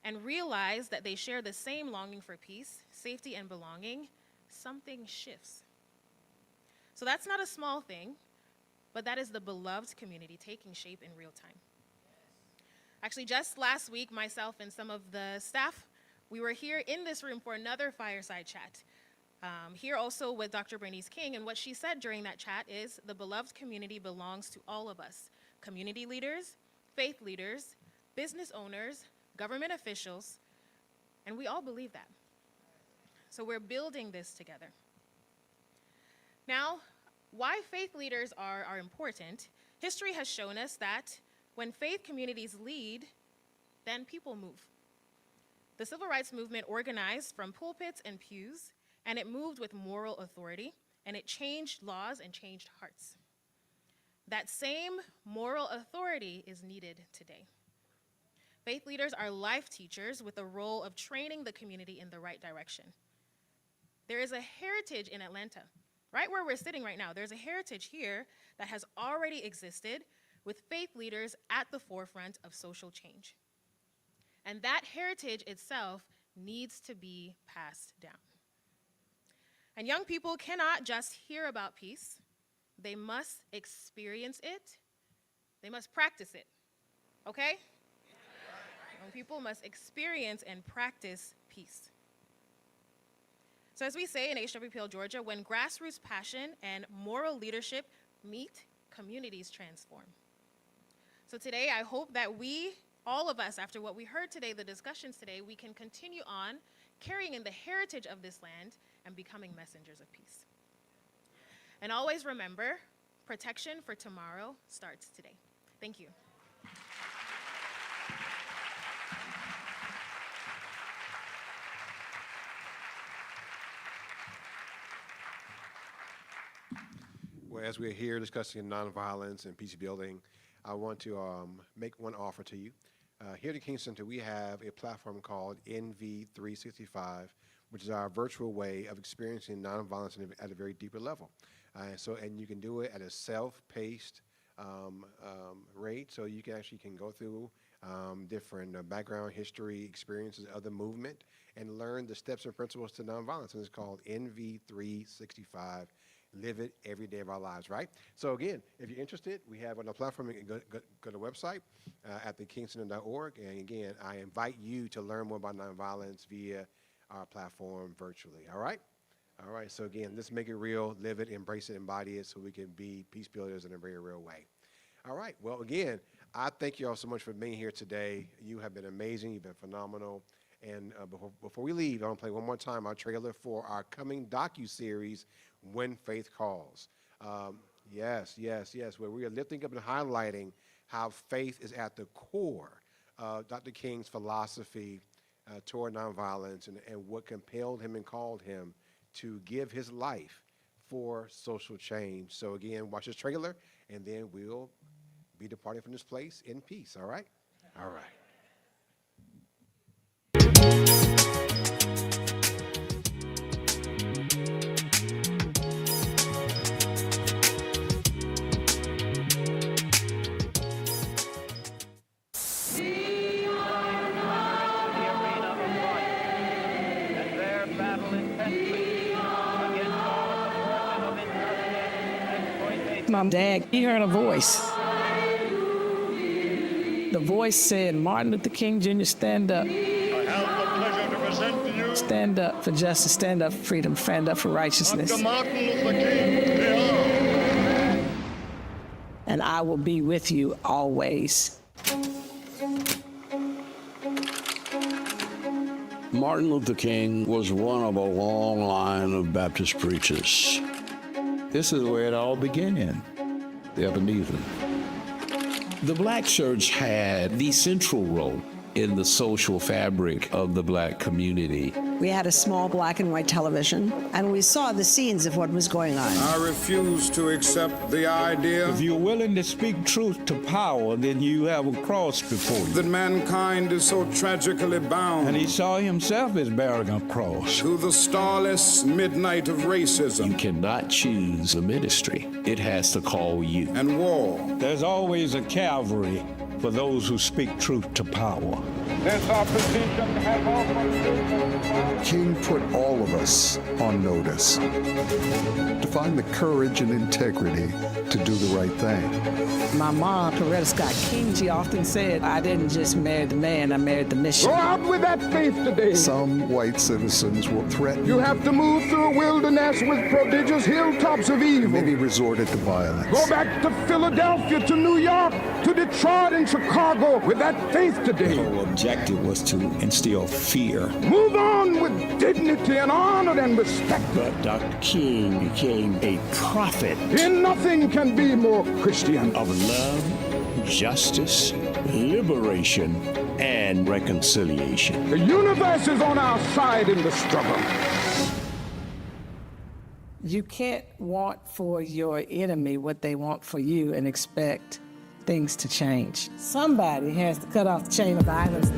and realize that they share the same longing for peace, safety, and belonging, something shifts. So that's not a small thing, but that is the beloved community taking shape in real time. Actually, just last week, myself and some of the staff, we were here in this room for another fireside chat. Here also with Dr. Bernice King, and what she said during that chat is the beloved community belongs to all of us, community leaders, faith leaders, business owners, government officials, and we all believe that. So we're building this together. Now, why faith leaders are important, history has shown us that when faith communities lead, then people move. The civil rights movement organized from pulpits and pews, and it moved with moral authority, and it changed laws and changed hearts. That same moral authority is needed today. Faith leaders are life teachers with the role of training the community in the right direction. There is a heritage in Atlanta, right where we're sitting right now. There's a heritage here that has already existed with faith leaders at the forefront of social change. And that heritage itself needs to be passed down. And young people cannot just hear about peace. They must experience it. They must practice it, okay? Young people must experience and practice peace. So as we say in HWPL Georgia, when grassroots passion and moral leadership meet, communities transform. So today, I hope that we, all of us, after what we heard today, the discussions today, we can continue on carrying in the heritage of this land and becoming messengers of peace. And always remember, protection for tomorrow starts today. Thank you. Well, as we're here discussing nonviolence and peace building, I want to make one offer to you. Here at the King Center, we have a platform called NV365, which is our virtual way of experiencing nonviolence at a very deeper level. And you can do it at a self-paced rate, so you can go through different background, history, experiences of the movement, and learn the steps and principles to nonviolence. And it's called NV365. Live it every day of our lives, right? So again, if you're interested, we have on the platform, you can go to the website at thekingcenter.org. And again, I invite you to learn more about nonviolence via our platform virtually, all right? All right, so again, let's make it real, live it, embrace it, embody it, so we can be peace builders in a very real way. All right, well, again, I thank you all so much for being here today. You have been amazing, you've been phenomenal. And before we leave, I want to play one more time our trailer for our coming docu-series, When Faith Calls. Yes, where we are lifting up and highlighting how faith is at the core of Dr. King's philosophy toward nonviolence and what compelled him and called him to give his life for social change. So again, watch this trailer, and then we'll be departing from this place in peace, all right? All right. My dad, he heard a voice. The voice said, Martin Luther King Jr., stand up. I have the pleasure to present to you Stand up for justice, stand up for freedom, stand up for righteousness. Dr. Martin Luther King Jr. And I will be with you always. Martin Luther King was one of a long line of Baptist preachers. This is where it all began, the Ebenezer. The black church had the central role in the social fabric of the black community. We had a small black and white television, and we saw the scenes of what was going on. I refuse to accept the idea If you're willing to speak truth to power, then you have a cross before you. that mankind is so tragically bound And he saw himself as bearing a cross. to the starless midnight of You racism cannot choose a ministry. It has to call you. and war. There's always a Calvary for those who speak truth to power. This opposition has often King put all of us on notice to find the courage and integrity to do the right thing. My mom, Coretta Scott King, she often said, I didn't just marry the man, I married the mission. Go out with that faith today. Some white citizens were threatened. You have to move through a wilderness with prodigious hilltops of evil. Many resorted to violence. Go back to Philadelphia, to New York, to Detroit and Chicago with that faith The today. whole objective was to instill fear. Move on with dignity and honor and respect. But Dr. King became a prophet And nothing can be more Christian. of love, justice, liberation, and reconciliation. The universe is on our side in the struggle. You can't want for your enemy what they want for you and expect things to change. Somebody has to cut off the chain of violence.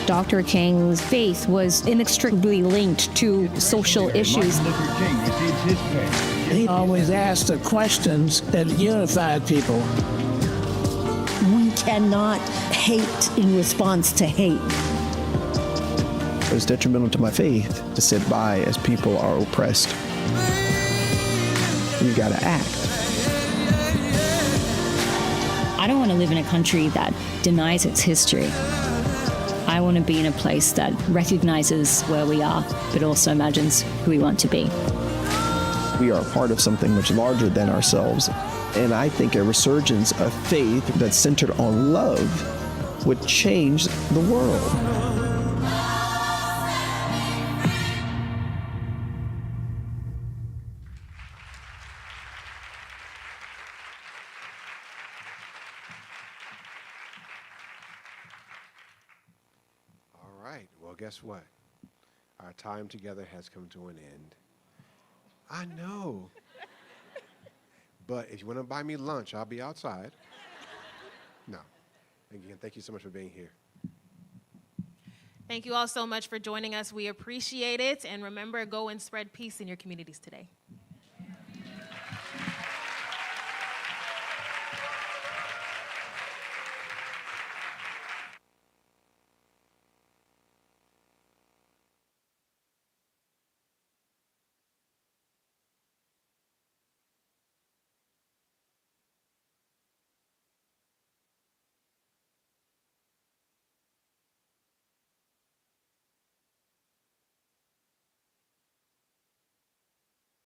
Dr. King's faith was inextricably linked to social issues. He always asked the questions that unified people. We cannot hate in response to hate. It was detrimental to my faith to sit by as people are oppressed. You gotta act. I don't want to live in a country that denies its history. I want to be in a place that recognizes where we are, but also imagines who we want to be. We are a part of something much larger than ourselves. And I think a resurgence of faith that's centered on love would change the world. All right. Well, guess what? Our time together has come to an end. I know. But if you want to buy me lunch, I'll be outside. No. Again, thank you so much for being here. Thank you all so much for joining us. We appreciate it. And remember, go and spread peace in your communities today.